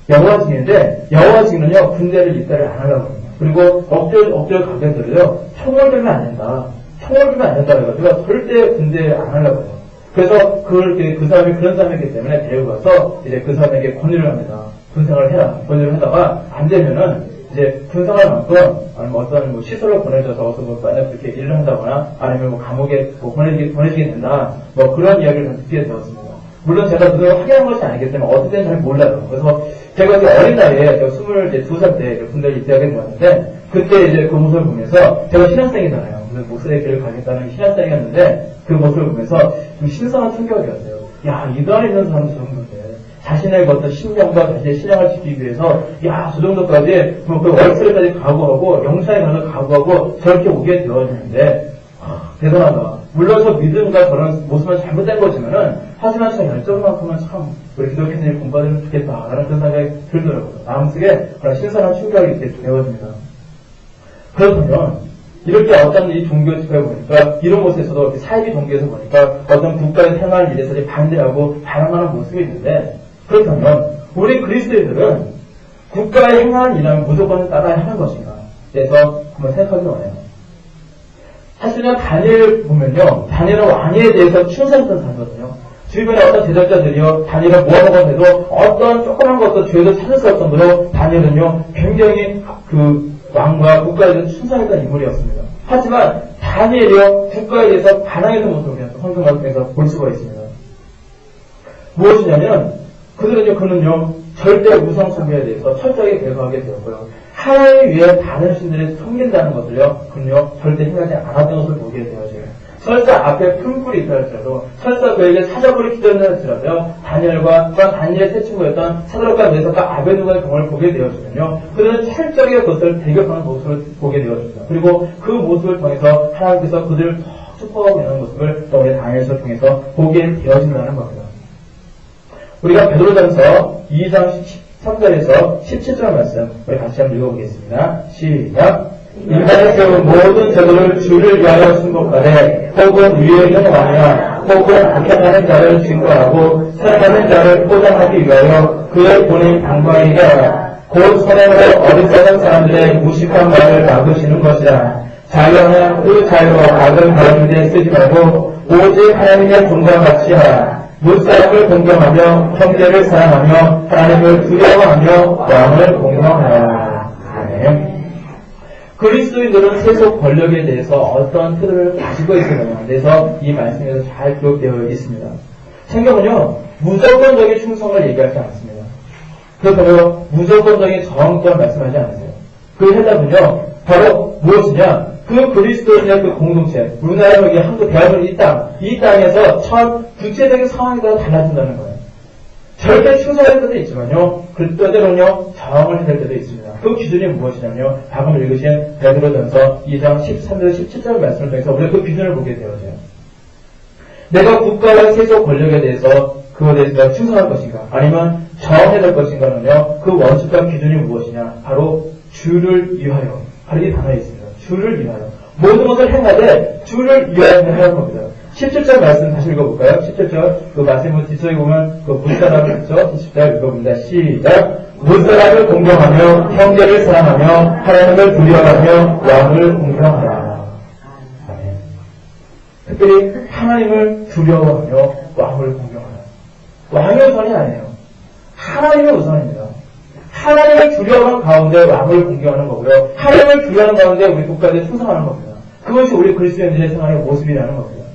여화증인데 여화증은요, 군대를 입대를 안 하려고 합니다. 그리고 억지로 가게들을요, 총을 들면 안 된다. 총을 들면 안 된다 해가지고 절대 군대 안 하려고 해요. 그래서 그 사람이 그런 사람이기 때문에 데리고 가서 이제 그 사람에게 권유를 합니다. 군생활을 해라. 권유를 하다가 안 되면은 이제 군생활만큼 아니면 어떤 시설로 보내줘서 만약 그렇게 일을 한다거나 아니면 감옥에 보내지게 된다. 그런 이야기를 듣게 되었습니다. 물론 제가 그걸 하게 한 것이 아니기 때문에 어떻게 잘 몰라요. 그래서 제가 어린 나이에 22살 때 군대를 입대하게 되었는데, 그때 이제 그 모습을 보면서 제가 신학생이잖아요. 그래서 목사의 길을 가겠다는 신학생이었는데 그 모습을 보면서 좀 신선한 충격이었어요. 야, 이 안에 있는 사람은 저 정도인데 자신의 어떤 신념과 자신의 신앙을 지키기 위해서, 야, 저 정도까지, 그 월세까지 각오하고, 영사에 가서 각오하고, 저렇게 오게 되었는데, 대단하다. 물론 저 믿음과 그런 모습은 잘못된 거지만은, 하지만 저 열정만큼은 참, 우리 기독교인들이 공부하면 좋겠다라는 그런 생각이 들더라고요. 마음속에 그런 신선한 충격이 이렇게 되어집니다. 그렇다면, 이렇게 어떤 이 종교 측에 보니까, 이런 곳에서도 이렇게 사이비 종교에서 보니까, 어떤 국가의 생활 일에서 반대하고 반항하는 모습이 있는데, 그렇다면 우리 그리스도인들은 국가에 행하는 일은 무조건 따라야 하는 것인가? 그래서 한번 생각하기 원해요. 사실은 다니엘 보면요, 다니엘은 왕에 대해서 충성했던 사람이거든요. 주변에 어떤 제자들이요, 다니엘을 모아먹은 해도 어떤 조그만 것도 죄도 찾을 수 없을 정도로 다니엘은요, 굉장히 그 왕과 국가에 대해서 충성했던 인물이었습니다. 하지만 다니엘이요, 국가에 대해서 반항했던 모습을 성경 말씀에서 볼 수가 있습니다. 무엇이냐면 그는요, 절대 우상 숭배에 대해서 철저하게 대거하게 되었고요. 하나님 위에 다른 신들을 섬긴다는 것을요, 그는요, 절대 행하지 않았던 것을 보게 되어져요. 설사 앞에 풀뿔이 있다 할지라도, 설사 그에게 사자불이 기도한다 할지라도, 다니엘과 또한 다니엘의 세 친구였던 사드락과 메삭과 아베드고의 경험을 보게 되어지면요, 그들은 철저하게 그것을 대격하는 모습을 보게 되어집니다. 그리고 그 모습을 통해서 하나님께서 그들을 더 축복하고 있는 모습을 우리 다니엘서 통해서 보게 되어진다는 겁니다. 우리가 베드로전서 2장 13절에서 17절 말씀 우리 같이 한번 읽어보겠습니다. 시작. 인간의 세운 모든 제도를 주를 위하여 순복하되 혹은 위에 있는 왕이나 혹은 악행하는 자를 증거하고 사랑하는 자를 포장하기 위하여 그의 본인 방광이게 하라. 곧 선행으로 어리석은 사람들의 무식한 말을 막으시는 것이라. 자유하면 그 자유로 악을 가르치되 쓰지 말고 오직 하나님의 종과 같이 하라. 무사람을 공경하며 형제를 사랑하며 하나님을 두려워하며 왕을 공경하라. 아멘. 그리스도인들은 세속 권력에 대해서 어떤 태도를 가지고 있느냐에 대해서 이 말씀에서 잘 기록되어 있습니다. 성경은요, 무조건적인 충성을 얘기하지 않습니다. 그렇다고 무조건적인 저항 또한 말씀하지 않으세요. 그 해답은요, 바로 무엇이냐? 그 그리스도인의 그 공동체, 우리나라 여기 한국 대한민국 이 땅에서 참 구체적인 상황에 따라 달라진다는 거예요. 절대 충성할 때도 있지만요, 그 때로는요, 저항을 해야 될 때도 있습니다. 그 기준이 무엇이냐면요, 방금 읽으신 베드로전서 2장 13절 17절 말씀을 통해서 우리가 그 기준을 보게 되어져요. 내가 국가와 세속 권력에 대해서 그것에 대해서 충성할 것인가, 아니면 저항해야 될 것인가는요, 그 원칙과 기준이 무엇이냐, 바로 주를 위하여, 바로 이 단어에 있습니다. 주를 위하여. 모든 것을 행하되 주를 위하여 해야 겁니다. 17절 말씀 다시 읽어볼까요? 17절 그 말씀을 뒤쪽에 보면 그 무사람을 했죠? 17절 읽어봅니다. 시작. 무사람을 공경하며 형제를 사랑하며 하나님을 두려워하며 왕을 공경하라. 아멘. 특별히 하나님을 두려워하며 왕을 공경하라. 왕의 우선이 아니에요. 하나님의 우선입니다. 하나님을 두려워하는 가운데 왕을 공경하는 거고요. 하나님을 두려워하는 가운데 우리 국가에 충성하는 겁니다. 그것이 우리 그리스도인들의 생활의 모습이라는 겁니다.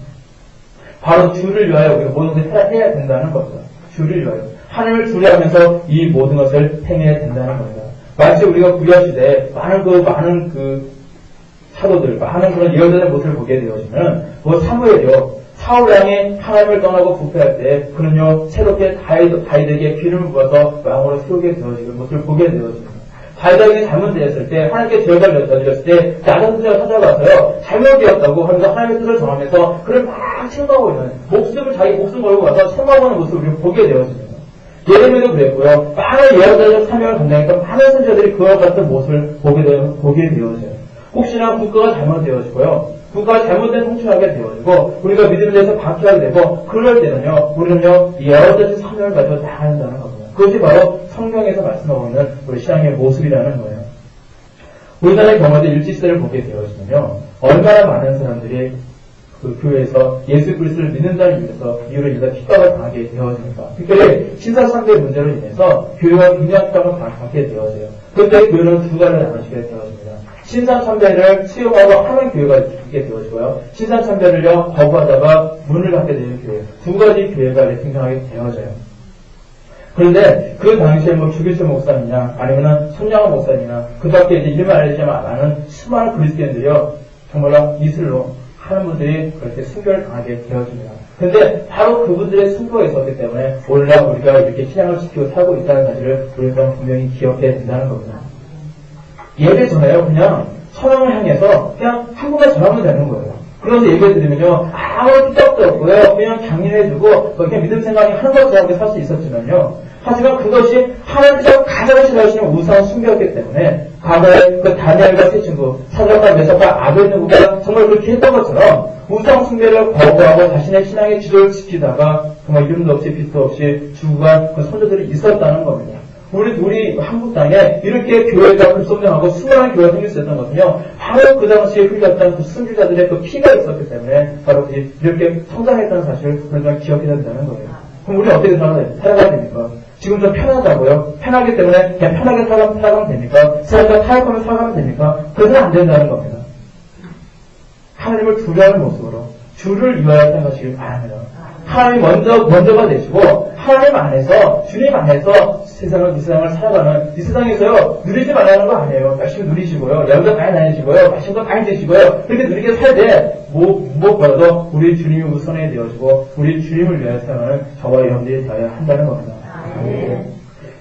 바로 주를 위하여 우리가 모든 것을 해야 된다는 겁니다. 주를 위하여. 하나님을 두려워하면서 이 모든 것을 행해야 된다는 겁니다. 마치 우리가 구약시대에 많은 사도들, 많은 그런 예언자의 모습을 보게 되어지면, 사무엘이요. 사울왕이 하나님을 떠나고 부패할 때 그는요 새롭게 다윗에게 기름을 부어서 왕으로 세우게 되어지는 모습을 보게 되어집니다. 다윗에게 잘못되었을 때 하나님께 죄를 저질렀을 때 나단 선지자가 찾아가서요 잘못되었다고 하면서 하나님의 뜻을 정하면서 그를 막 책망하고 있는 자기 목숨 걸고 와서 책망하고 있는 모습을 우리가 보게 되어집니다. 예레미야도 그랬고요. 많은 예언자들 사명을 감당했던 많은 선지자들이 그와 같은 모습을 보게 되어져요. 혹시나 국가가 잘못되어지고요. 국가가 잘못된 통치하게 되어지고 우리가 믿음에 대해서 박해하게 되고 그럴 때는요 우리는요 여러 가지 사명을 가지고 나가야 한다는 겁니다. 그것이 바로 성경에서 말씀하고 있는 우리 신앙의 모습이라는 거예요. 우리나라의 경우도 일지시대를 보게 되어지면요 얼마나 많은 사람들이 그 교회에서 예수 그리스도를 믿는다는 이유로 인해서 핍박을 당하게 되어집니다. 특별히 신사참배 문제로 인해서 교회가 굉장히 핍박을 받게 되어져요. 그런데 교회는 두 가지를 나누시게 되어집니다. 신사참배를 수용하고 하는 교회가 있게 되어지고요. 신사참배를요 거부하다가 문을 닫게 되는 교회, 두 가지 교회가 생성하게 되어져요. 그런데 그 당시에 주기철 목사님이나 아니면은 손양호 목사님이나 그 밖에 이제 이름을 알리지 않은 수많은 그리스도인들이요 정말로 이슬로 하는 분들이 그렇게 순교를 당하게 되어집니다. 그런데 바로 그분들의 순교가 있었기 때문에 오늘날 우리가 이렇게 신앙을 지키고 살고 있다는 사실을 우리가 분명히 기억해야 된다는 겁니다. 예배 전에요 그냥 천황을 향해서 그냥 한국만 전하면 되는 거예요. 그런데 예배 드리면요 아무런 뜻도 없고요 그냥 격려해주고 그냥 믿음 생각이 하는 것처럼 살 수 있었지만요 하지만 그것이 하나님께서 가장 싫어하시는 우상 숭배였기 때문에 과거에 그 다니엘과 세 친구 사드락과 메삭과 아벳느고가 정말 그렇게 했던 것처럼 우상 숭배를 거부하고 자신의 신앙의 지도를 지키다가 정말 이름도 없이 빛도 없이 죽어간 그 선조들이 있었다는 겁니다. 우리 한국 땅에 이렇게 교회가 급성장하고 수많은 교회가 생길 수 있었던 것은요, 바로 그 당시에 흘렸던 그 순교자들의 그 피가 있었기 때문에 바로 이렇게 성장했다는 사실을 우리가 기억해야 된다는 거예요. 그럼 우리는 어떻게 살아가야 됩니까? 지금 좀 편하다고요? 편하기 때문에 그냥 편하게 살아가면 됩니까? 사람과 타협하면 살아가면 됩니까? 그래서는 안 된다는 겁니다. 하나님을 두려워하는 모습으로 주를 위하여 생각하시길 바랍니다. 하나님 먼저가 되시고 하나님 안에서 주님 안에서 이 세상을 살아가는 이 세상에서요 누리지 말라는 거 아니에요. 열심히 누리시고요 여행도 많이 다니시고요 맛있는 거 많이 드시고요 그렇게 누리게 살 때 무엇보다도 우리 주님이 우선에 되어지고 우리 주님을 위하여 살아가는 저와 여러분들이 되어야 한다는 겁니다.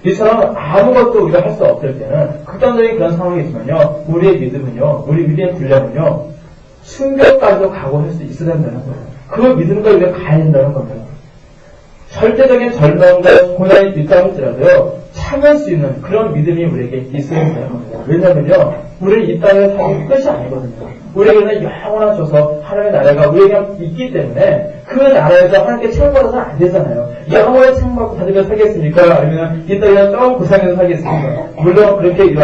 이처럼 아무것도 우리가 할 수 없을 때는 극단적인 그런 상황이지만요 우리의 믿음은요 우리 믿음의 분량은요 순교까지도 각오할 수 있어야 된다는 거예요. 그 믿음과 우리가 가야 된다는 겁니다. 절대적인 절망과 고난이 있다고 할지라도요 참을 수 있는 그런 믿음이 우리에게 있어야 된다는 겁니다. 왜냐하면요 우리는 이 땅에서 사는 끝이 아니거든요. 우리에게는 영원한 줘서 하나님의 나라가 우리에게 있기 때문에 그 나라에서 하나님께 채용받아서는 안 되잖아요. 영원히 채용받고 받으면 살겠습니까? 아니면 이 땅에서 좀 고생해서 살겠습니까? 물론 그렇게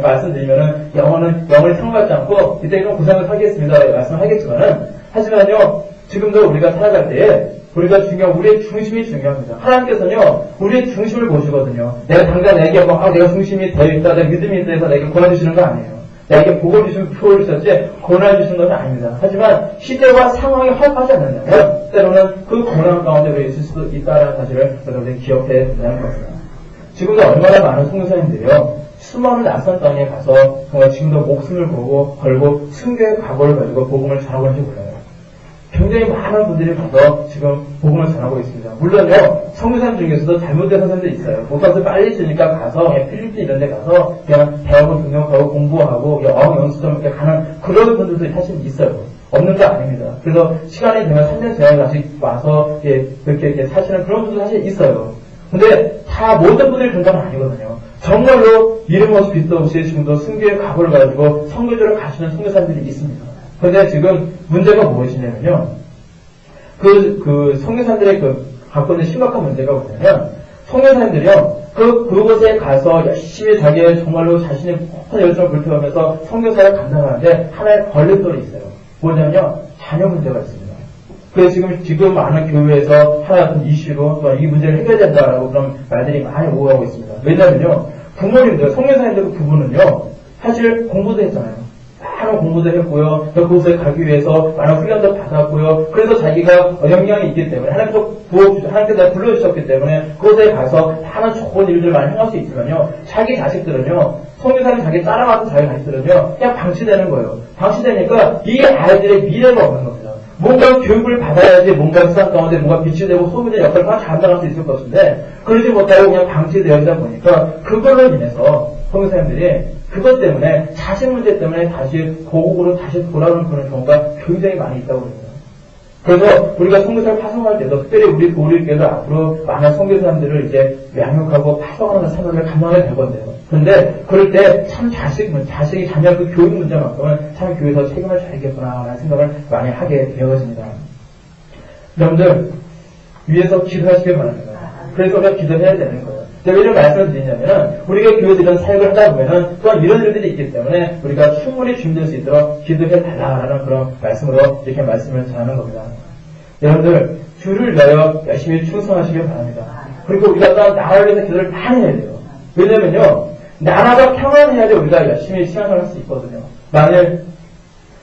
말씀드리면은 영원히 채용받지 않고 이 땅에 좀 고생해서 살겠습니다. 말씀하겠지만은 하지만요 지금도 우리가 살아갈 때에 우리의 중심이 중요합니다. 하나님께서는요, 우리의 중심을 보시거든요. 내가 당장 내게 내가 중심이 되어있다, 내가 믿음이 있다 해서 내게 권한 주시는 거 아니에요. 내게 복을 주시고 표를 주셨지, 권한 주시는 것은 아닙니다. 하지만, 시대와 상황이 허락하지 않는다면, 때로는 그 고난 가운데 우리 있을 수도 있다는 사실을 여러분들이 기억해야 된다는 겁니다. 지금도 얼마나 많은 선교사님들이요, 수많은 낯선 땅에 가서, 정말 지금도 목숨을 걸고, 순교의 각오를 가지고 복음을 전하고 있는지 몰라요. 굉장히 많은 분들이 가서 지금 복음을 전하고 있습니다. 물론요, 선교사님 중에서도 잘못된 선생님도 있어요. 목사들 빨리 쓰니까 가서, 필리핀 이런 데 가서 그냥 대학원 등록하고 공부하고, 연수점 이렇게 가는 그런 분들도 사실 있어요. 없는 거 아닙니다. 그래서 시간이 되면 3년 지나고 다시 와서 이렇게 사시는 그런 분도 사실 있어요. 근데 다 모든 분들이 그런 건 아니거든요. 정말로 이름 없이 빛도 없이 지금도 순교의 각오를 가지고 선교지로 가시는 선교사님들이 있습니다. 그런데 지금 문제가 무엇이냐면요. 그 선교사님들의 갖고 있는 심각한 문제가 뭐냐면, 선교사님들이요, 그곳에 가서 열심히 정말로 자신의 폭탄 열정을 불태우면서 선교사를 감당하는데 하나의 걸림돌이 있어요. 뭐냐면요, 자녀 문제가 있습니다. 그래서 지금 많은 교회에서 하나같은 이슈로 이 문제를 해결해야 된다라고 그런 말들이 많이 오고 가고 있습니다. 왜냐면요, 부모님들, 선교사님들 부부는요, 사실 공부도 했잖아요. 많은 공부도 했고요. 그곳에 가기 위해서 많은 훈련도 받았고요. 그래서 자기가 역량이 있기 때문에 하나님께서 불러주셨기 때문에 그곳에 가서 많은 좋은 일들을 많이 행할 수 있지만요. 자기 자식들은요. 선교사님 자기 따라가서 자기 자식들은요. 그냥 방치되는 거예요. 방치되니까 이 아이들의 미래가 없는 겁니다. 뭔가 교육을 받아야지 뭔가 세상 가운데 뭔가 빛이 되고 소문의 역할을 잘 감당할 수 있을 것인데 그러지 못하고 그냥 방치되어있다 보니까 그걸로 인해서 선교사님들이 그것 때문에 자식 문제 때문에 다시 고국으로 다시 돌아오는 그런 경우가 굉장히 많이 있다고 합니다. 그래서 우리가 선교사를 파송할 때도 특별히 우리 교회도 앞으로 많은 선교사님들을 이제 양육하고 파송하는 사명을 감당하게 될 건데요. 그런데 그럴 때 참 자식이 자녀 그 교육 문제만큼은 참 교회에서 책임을 져야겠구나라는 생각을 많이 하게 되어집니다. 여러분들 위에서 기도하시길 바랍니다. 그래서 우리가 기도해야 되는 거예요. 제가 이런 말씀을 드리냐면은, 우리가 교회에서 이런 사역을 하다 보면은, 또한 이런 일들이 있기 때문에, 우리가 충분히 준비될 수 있도록 기도해달라라는 그런 말씀으로 이렇게 말씀을 전하는 겁니다. 여러분들, 주를 위하여 열심히 충성하시길 바랍니다. 그리고 우리가 또한 나라를 위해서 기도를 많이 해야 돼요. 왜냐면요, 나라가 평안해야지 우리가 열심히 신앙을 할 수 있거든요. 만일,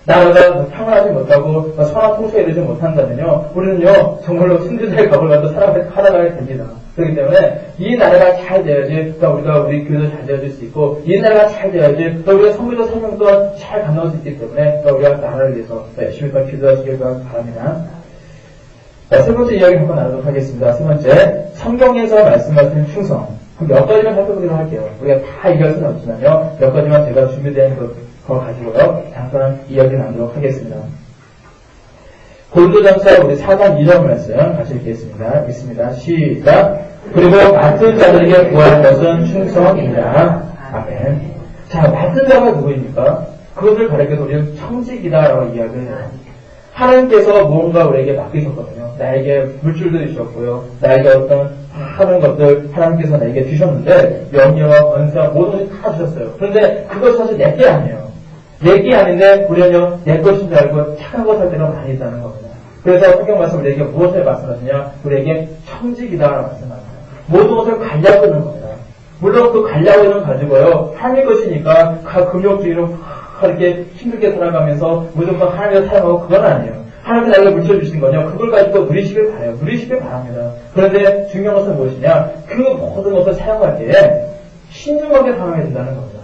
나라가 평안하지 못하고 선한 통치에 이르지 못한다면요, 우리는요 정말로 승진자의 값을 가지고 살아가게 됩니다. 그렇기 때문에 이 나라가 잘 돼야지 우리 교회도 잘 되어질 수 있고, 이 나라가 잘 돼야지 우리가 선교도 사명도 잘 감당할 수 있기 때문에 우리가 나라를 위해서 열심히 기도하시길 바랍니다. 세 번째 이야기 한번 나누도록 하겠습니다. 세 번째, 성경에서 말씀하신 충성. 몇 가지만 살펴보도록 할게요. 우리가 다 얘기할 수는 없지만요, 몇 가지만 제가 준비된 거 가지고요, 잠깐 이야기 나누도록 하겠습니다. 고린도전서 우리 4장 2절 말씀 같이 읽겠습니다. 읽습니다. 시작. 그리고 맡은 자들에게 구할 것은 충성이다. 아멘. 자, 맡은 자가 누구입니까? 그것을 가리켜서 우리는 청직이다라고 이야기를 해요. 하나님께서 무언가 우리에게 맡기셨거든요. 나에게 물줄도 주셨고요. 나에게 어떤 하는 것들 하나님께서 나에게 주셨는데, 명예와 권세와 모든 것을 다 주셨어요. 그런데 그것이 사실 내 게 아니에요. 내 게 아닌데 우리는요 내 것인 줄 알고 착하고 살 때가 많이 있다는 겁니다. 그래서 성경 말씀 우리에게 무엇을 말씀하시냐? 우리에게 청직이다라고 말씀하세요. 모든 것을 관리하고 있는 겁니다. 물론 그 관리하고 있는 거 가지고요 하나님 것이니까 금욕주의로 이렇게 힘들게 살아가면서 무조건 하나님을 사랑하고 그건 아니에요. 하나님께서 나에게 물질 주신 거냐? 그걸 가지고 누리시길 바라요. 누리시길 바랍니다. 그런데 중요한 것은 무엇이냐? 그 모든 것을 사용할 때에 신중하게 사용해야 된다는 겁니다.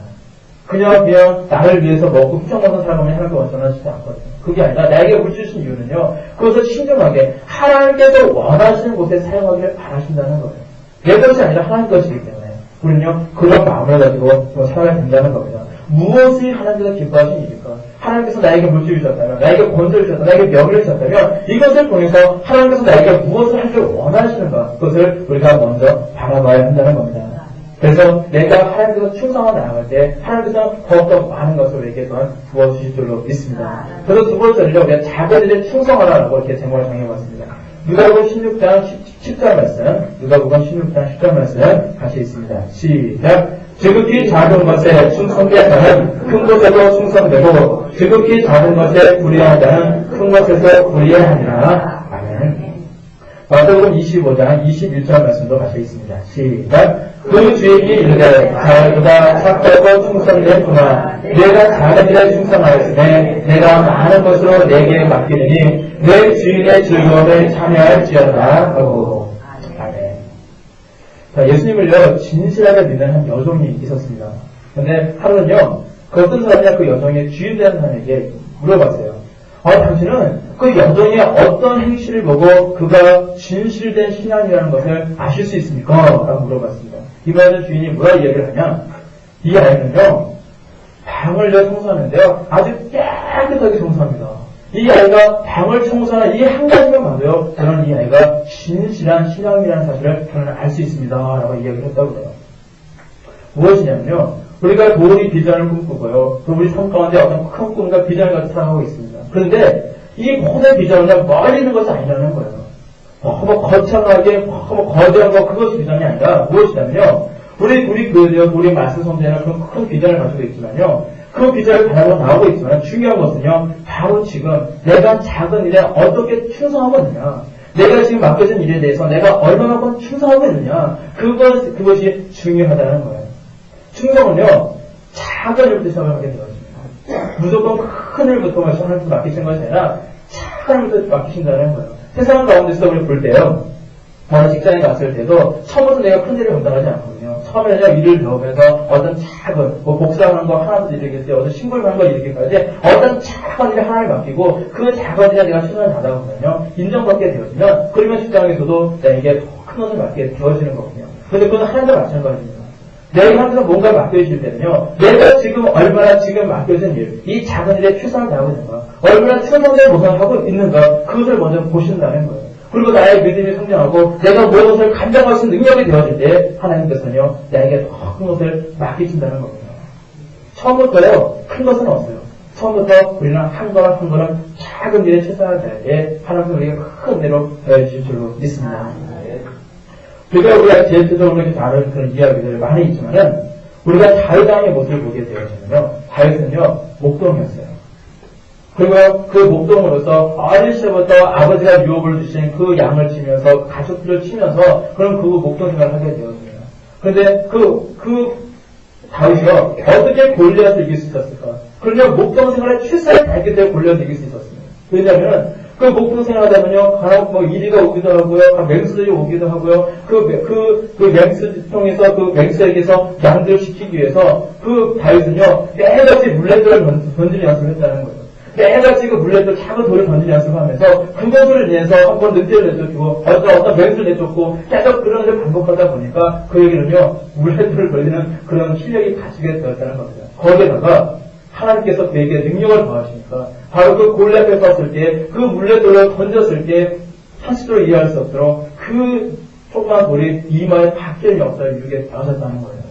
그냥 나를 위해서 먹고 훔쳐먹는 사람은 하나님께 원천하시지 않거든요. 그게 아니라 나에게 물질 주신 이유는요, 그것을 신중하게 하나님께서 원하시는 곳에 사용하기를 바라신다는 거예요. 내 것이 아니라 하나님 것이기 때문에 우리는요 그런 마음을 가지고 살아야 된다는 겁니다. 무엇이 하나님께서 기뻐하신 일일까? 하나님께서 나에게 물질을 주셨다면, 나에게 권세를 주셨다면, 나에게 명예를 주셨다면, 이것을 통해서 하나님께서 나에게 무엇을 하기를 원하시는가? 그것을 우리가 먼저 바라봐야 한다는 겁니다. 그래서 내가 하나님께서 충성하여 나아갈 때 하나님께서 더욱더 많은 것을 우리에게 또한 부어주실 줄로 믿습니다. 그래서 두 번째는요, 우리가 작은 일에 충성하라라고 이렇게 제목을 정해봤습니다. 누가복음 16장 10절 말씀, 누가복음 16장 10절 말씀 같이 있습니다. 시작. 지극히 작은 것에 충성된 자는 큰 것에도 충성되고 지극히 작은 것에 불의한 자는 큰 것에서 불의하니라. 아멘. 마태복음 25장 21절 말씀도 같이 있습니다. 시작. 그 주인이 이르되 자기보다 착하고 충성된 그만 내가 작은 일에 충성하였으니 내가 많은 것으로 내게 맡기느니 내 주인의 즐거움에 참여할지어다 하고. 아멘. 자, 예수님을요 진실하게 믿는 한 여종이 있었습니다. 근데 하루는요 그 어떤 사람이 그 여종의 주인 되는 사람에게 물어봤어요. 당신은 그 여종의 어떤 행실을 보고 그가 진실된 신앙이라는 것을 아실 수 있습니까? 라고 물어봤습니다. 이번에는 주인이 뭐라 이야기를 하냐? 이 아이는요, 방을 청소하는데요, 아주 깨끗하게 청소합니다. 이 아이가 방을 청소하는 이 한 가지만 봐도요, 저는 이 아이가 진실한 신앙이라는 사실을 저는 알 수 있습니다. 라고 이야기를 했다고 해요. 무엇이냐면요, 우리가 도리 비전을 꿈꾸고요, 또 우리 삶 가운데 어떤 큰 꿈과 비전을 가지고 살아가고 있습니다. 그런데 이 모든 비전은 멀리 있는 것이 아니라는 거예요. 거창하게, 거대한 거, 그것이 비전이 아니라 무엇이냐면요. 우리 교회도요, 우리 말씀 성제는 그런 큰 비전을 가지고 있지만요. 그 비전을 바라고 나오고 있지만 중요한 것은요, 바로 지금 내가 작은 일에 어떻게 충성하고 있느냐. 내가 지금 맡겨진 일에 대해서 내가 얼마만큼 충성하고 있느냐. 그것이 중요하다는 거예요. 충성은요, 작은 일부터 시작을 하게 되어집니다. 무조건 큰 일부터 하나님께 맡기신 것이 아니라 작은 일부터 맡기신다는 거예요. 세상 가운데서 우리 볼 때요, 어느 직장에 갔을 때도 처음부터 내가 큰 일을 감당하지 않거든요. 처음에는 일을 배우면서 어떤 작은, 복사하는 거 하나도 일으키겠어요. 어떤 신고하는 거 일으키기까지 어떤 작은 일을 하나를 맡기고 그 작은 일에 내가 최선을 다하거든요. 인정받게 되어지면 그러면 직장에서도 내게 더 큰 것을 맡게 되어지는 거거든요. 그런데 그건 하나도 마찬가지입니다. 내가 하면서 뭔가 맡겨주실 때는요, 내가 지금 얼마나 지금 맡겨진 일, 이 작은 일에 최선을 다하고 있는가, 얼마나 최선의 모습을 하고 있는가, 그것을 먼저 보신다는 거예요. 그리고 나의 믿음이 성장하고, 내가 모든 것을 감당할 수 있는 능력이 되어질 때, 하나님께서는요, 나에게 더 큰 것을 맡기신다는 겁니다. 처음부터요, 큰 것은 없어요. 처음부터 우리는 한 걸음 한 걸음 작은 일에 최선을 다할 때, 하나님께서 우리에게 큰 은혜로 더해주실 줄로 믿습니다. 그러니까 우리가 제일적으로 이렇게 다른 그런 이야기들이 많이 있지만은, 우리가 다윗왕의 모습을 보게 되어지면요, 다윗은요, 목동이었어요. 그리고 그 목동으로서 어릴 때부터 아버지가 유업을 주신 그 양을 치면서, 가축들을 치면서, 그런 그 목동 생활을 하게 되었습니다. 그런데 다윗이요, 어떻게 골리앗을 이길 수 있었을까? 그러면 목동 생활에 최선을 다했기 때문에 골리앗을 이길 수 있었습니다. 왜냐하면, 그 목동 생활하다면요, 간혹 이리가 오기도 하고요, 맹수들이 오기도 하고요, 맹수 통해서 그 맹수에게서 양들을 시키기 위해서 그 다윗은요, 매일같이 물레들을 던지는 연습을 했다는 거예요. 매일같이 그 물레들 작은 돌을 던지는 연습을 하면서 그것을 인해서 한 번 늑대를 내쫓고 어떤 맹수를 내쫓고 계속 그런 일을 반복하다 보니까 그에게는요, 물레들을 돌리는 그런 실력이 갖추게 되었다는 겁니다. 거기에다가 하나님께서 그에게 능력을 더하시니까 바로 그 골리앗을 쐈을 때 그 물레돌을 던졌을 때 상식적으로 이해할 수 없도록 그 조그만 돌이 이마에 박히는 역사를 이루게 되어졌다는 거예요.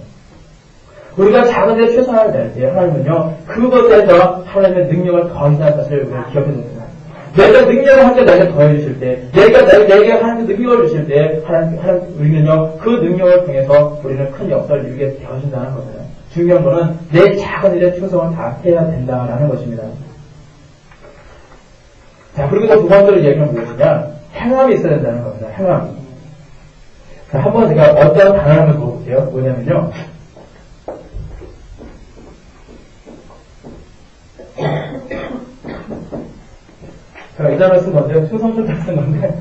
우리가 작은 데 최선을 다할 때 하나님은요, 그것에서 하나님의 능력을 더하신다는 사실을 우리가 기억해야 됩니다. 내가 능력을 할 때 내게 더해주실 때, 내게 하나님의 능력을 주실 때, 우리는요, 그 능력을 통해서 우리는 큰 역사를 이루게 되어진다는 겁니다. 중요한 거는 내 작은 일에 충성을 다해야 된다라는 것입니다. 자, 그리고 또 두 번째로 얘기하는 무엇이냐? 행함이 있어야 된다는 겁니다. 행함. 자, 한번 제가 어떤 단어를 한번 물어볼게요. 뭐냐면요. 제가 이 단어를 쓴 건데요. 충성필자를 쓴 건데.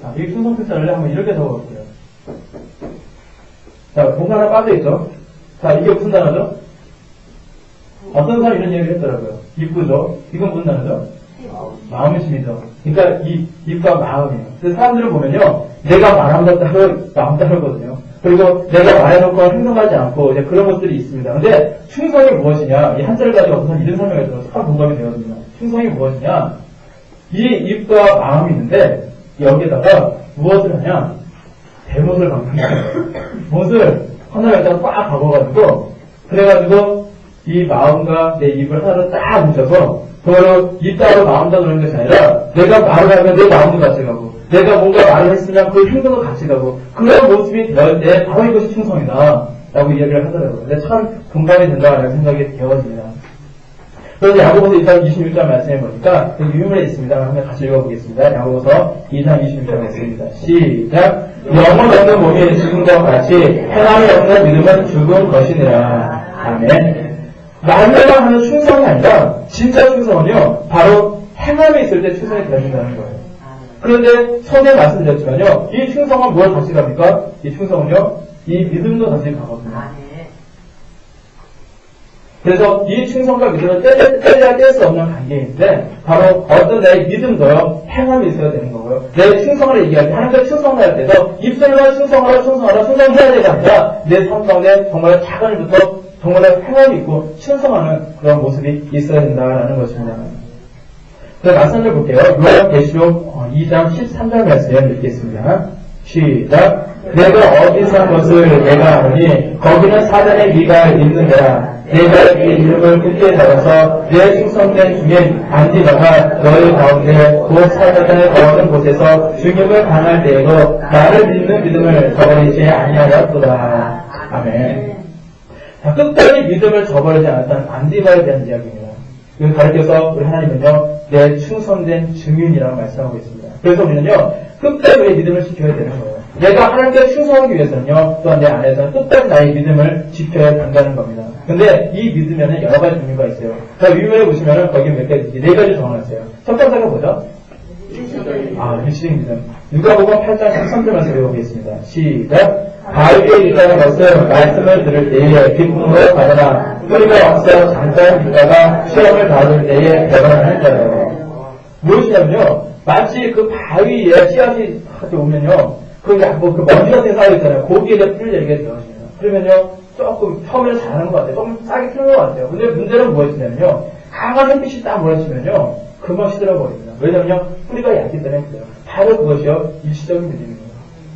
자, 이 충성필자를 한번 이렇게 적어볼게요. 자, 뭔가 하나 빠져있죠? 자, 이게 무슨 단어죠? 어떤 사람이 이런 얘기를 했더라고요. 입구죠? 이건 무슨 단어죠? 마음의 심이죠. 그러니까 입과 마음이에요. 그래서 사람들을 보면요, 내가 말한 것 따로 마음 따르거든요. 그리고 내가 말해놓고 행동하지 않고 이제 그런 것들이 있습니다. 근데 충성이 무엇이냐? 이 한자를 가지고 어떤 이런 설명을 들어서 참 공감이 되거든요. 충성이 무엇이냐? 이 입과 마음이 있는데 여기에다가 무엇을 하냐? 대못을 박는 거예요. 못을 하나를 딱 꽉 박아가지고, 그래가지고 이 마음과 내 입을 하나로 딱 뭉쳐서, 그거로 입 따로 마음 따로 그러는 것이 아니라, 내가 말을 하면 내 마음도 같이 가고, 내가 뭔가 말을 했으면 그 행동도 같이 가고, 그런 모습이 되어질 때 바로 이것이 충성이다 라고 이야기를 하더라고요. 근데 참 공감이 된다라는 생각이 되어집니다. 그래서 야고보서 2장 26절 말씀해 보니까 그 유물에 있습니다. 한번 같이 읽어보겠습니다. 야고보서 2장 26절 말씀입니다. 시작. 영혼 없는 몸이 죽음과 같이 행함이 없는 믿음은 죽은 것이니라. 아멘. 말로만 하는 충성이 아니라 진짜 충성은요, 바로 행함이 있을 때 충성이 되어진다는 거예요. 그런데 처음에 말씀드렸지만요, 이 충성은 뭘 같이 갑니까? 이 충성은요, 이 믿음도 같이 가거든요. 그래서 이 충성과 믿음은 떼야 뗄 수 없는 관계인데, 바로 어떤 내 믿음도요, 행함이 있어야 되는 거고요. 내 충성을 얘기할 때, 하나님께 충성을 할 때도 입술만 충성해야 되지 않라 내 삶 가운데 정말 작은 일부터 정말 행함이 있고 충성하는 그런 모습이 있어야 된다는 것입니다. 그래서 말씀을 볼게요. 요한계시록 2장 13절 말씀을 읽겠습니다. 시작. 내가 어디서 한 것을 내가 아노니 거기는 사단의 미가 있느니라. 내가 이 이름을 굳게 잡아서 내 충성된 주인 안디바가 너희 가운데 곧 사단을 거하는 곳에서 중용을 당할 때에도 나를 믿는 믿음을 저버리지 아니하였도다. 아멘. 자, 끝까지 믿음을 저버리지 않았던 안디바에 대한 이야기입니다. 이걸 가르쳐서 우리 하나님은요, 내 충성된 증인이라고 말씀하고 있습니다. 그래서 우리는요, 끝까지 우리의 믿음을 지켜야 되는 거예요. 내가 하나님께 충성하기 위해서는요, 또한 내 안에서는 끝까지 나의 믿음을 지켜야 한다는 겁니다. 근데 이 믿음에는 여러 가지 종류가 있어요. 자, 위면에 보시면은 거기 몇 가지지? 네 가지 정해놨어요. 첫 번째가 뭐죠? 일시적 믿음. 누가복음 8장 13절 말씀 읽어보겠습니다. 시작. 바위에 있다는 것은 말씀을 들을 때에 기쁨으로 받으나 뿌리가 없어 잠깐 있다가 시험을 받을 때에 배반하는 자예요. 무엇이냐면요, 마치 그 바위에 씨앗이 오면요, 그 먼지 같은 게 쌓여있잖아요. 거기에 대해 풀을 내리게 되어집니다. 그러면요, 조금 처음에는 잘하는 것 같아요. 조금 싹이 트는 것 같아요. 근데 문제는 무엇이냐면요, 강한 햇빛이 딱 몰아치면요, 금방 시들어버립니다. 왜냐면요, 뿌리가 얇기 때문에 그래요. 바로 그것이요, 일시적인 믿음입니다.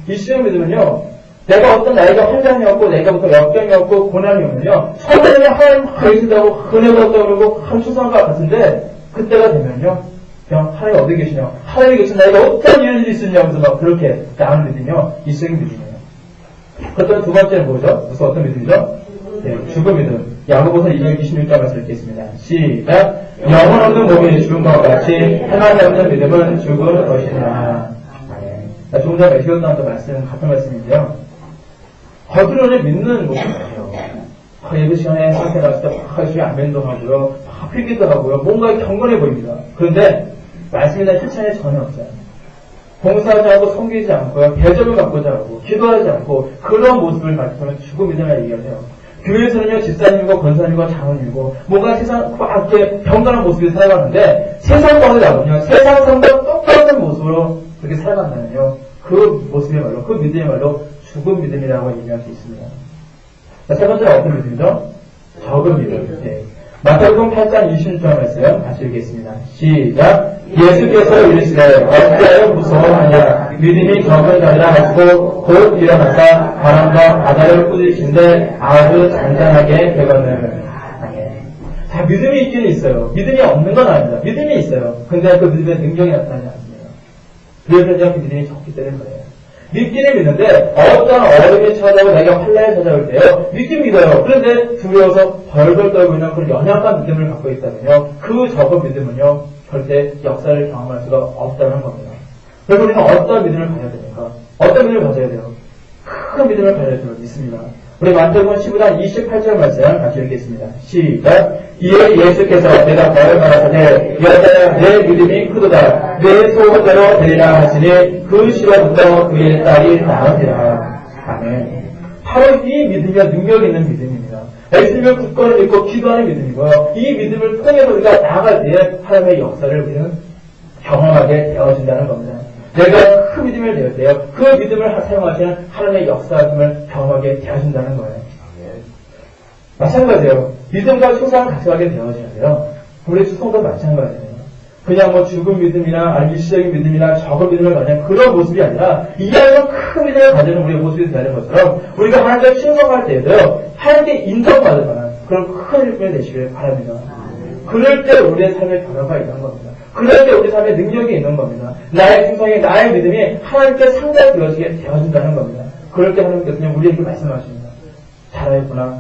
일시적인 믿음은요, 내가 어떤 나이가 환장이 없고, 내가 어떤 역경이 없고, 고난이 오면요, 처음에는 하나님 계신다고, 은혜가 없다고 그러고, 한 추상과 같은데, 그때가 되면요, 그냥 하나님 어디 계시냐, 하나님이 계신 나이가 어떤 일이 있으냐 하면서 막 그렇게 나오는 믿음이요, 일시적인 믿음이에요. 그렇다면 두 번째는 뭐죠? 무슨 어떤 믿음이죠? 네, 죽음 믿음. 야고보서 226장 말씀 읽겠습니다. 시작. 영혼 없는 몸이 죽은 것과 같이 행함이 없는 믿음은 죽은 것이니라. 조금 전에 메시온나한테 말씀 같은 말씀인데요. 겉으로는 믿는 모습이에요. 예배 시간에 상태 나왔을 때 열심히 안면도 하고요, 필기도 하고요, 뭔가 경건해 보입니다. 그런데 말씀이나 실천에 전혀 없어요. 봉사하지 않고 섬기지 않고요, 대접을 갖고자 하고 기도하지 않고 그런 모습을 가지고는 죽은 믿음을 얘기하세요. 교회에서는요, 집사님이고 권사님이고 장로님이고 뭔가 세상 이렇게 경건한 모습이 살아가는데 세상과는 다르군요. 세상 사람과 똑같은 모습으로 그렇게 살아간다면요, 그 모습이야말로, 그 믿음이야말로 죽은 믿음이라고 얘기할 수 있습니다. 자, 세 번째는 어떤 믿음이죠? 적은 믿음. 네. 마태복음 8장 26절 말씀 같이 읽겠습니다. 시작. 예수께서 이르시되 어찌하여 무서워하냐, 믿음이 적은 자라 하시고 곧 일어나사 바람과 바다를 꾸짖으신데 아주 잔잔하게 되거늘. 자, 믿음이 있기는 있어요. 믿음이 없는 건 아닙니다. 믿음이 있어요. 근데 그 믿음의 능력이 나타나지 않습니다. 그래서 이렇게 믿음이 적기 때문에 그래요. 믿기는 믿는데 어떤 어려움이 찾아오고 내가 환난이 찾아올 때요, 믿긴 믿어요. 그런데 두려워서 벌벌 떨고 있는 그런 연약한 믿음을 갖고 있다면요, 그 적은 믿음은요, 절대 역사를 경험할 수가 없다는 겁니다. 그래서 우리는 어떤 믿음을 가져야 됩니까? 어떤 믿음을 가져야 돼요? 큰 믿음을 가져야 됩니다. 우리 마태복음 15장 28절 말씀 같이 읽겠습니다. 시작. 이에 예수께서 대답하여 말하시되 여자야 내 믿음이 크도다, 내 소원대로 되리라 하시니 그 시로부터 그의 딸이 나으리라. 아멘. 바로 이 믿음이 능력 있는 믿음입니다. 예수님을 굳건히 믿고 기도하는 믿음이고요, 이 믿음을 통해서 우리가 나아갈 때에 하나님의 역사를 우리는 경험하게 되어진다는 겁니다. 내가 그 믿음을 내을 때요, 그 믿음을 사용하시는 하나님의 역사심을 경험하게 되어진다는 거예요. 마찬가지예요. 믿음과 충성을 같이 가게 되어지는데요, 우리 충성도 마찬가지예요. 그냥 뭐 죽은 믿음이나 아니면 일시적인 믿음이나 적은 믿음을 가지는 그런 모습이 아니라 이 안에서 큰 믿음을 가지는 우리의 모습이 되는 것처럼 우리가 하나님께 충성할 때에도 하나님께 인정받을 만한 그런 큰 일꾼이 되시길 바랍니다. 그럴 때 우리의 삶의 변화가 있는 겁니다. 그럴 때 우리 삶의 능력이 있는 겁니다. 나의 충성이, 나의 믿음이 하나님께 상달되어지게 되어진다는 겁니다. 그럴 때 하나님께서 그냥 우리에게 말씀하십니다. 잘하였구나.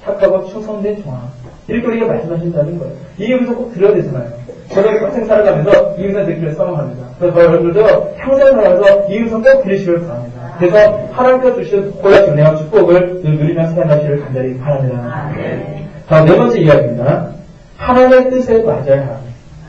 착하고 충성된 종아. 이렇게 우리에게 말씀하신다는 거예요. 이 의미에서 꼭 들어야 되잖아요. 저는 평생 살아가면서 이 의미에서 듣기를 써먹합니다. 그래서 저 여러분들도 평생 살아가면서 이 의미에서 꼭 들으시길 바랍니다. 그래서 하나님께서 주시는 복과 은혜와 축복을 누리며 살아가시길 간절히 바랍니다. 자, 네 번째 이야기입니다. 하나님의 뜻에 맞아야 합니다.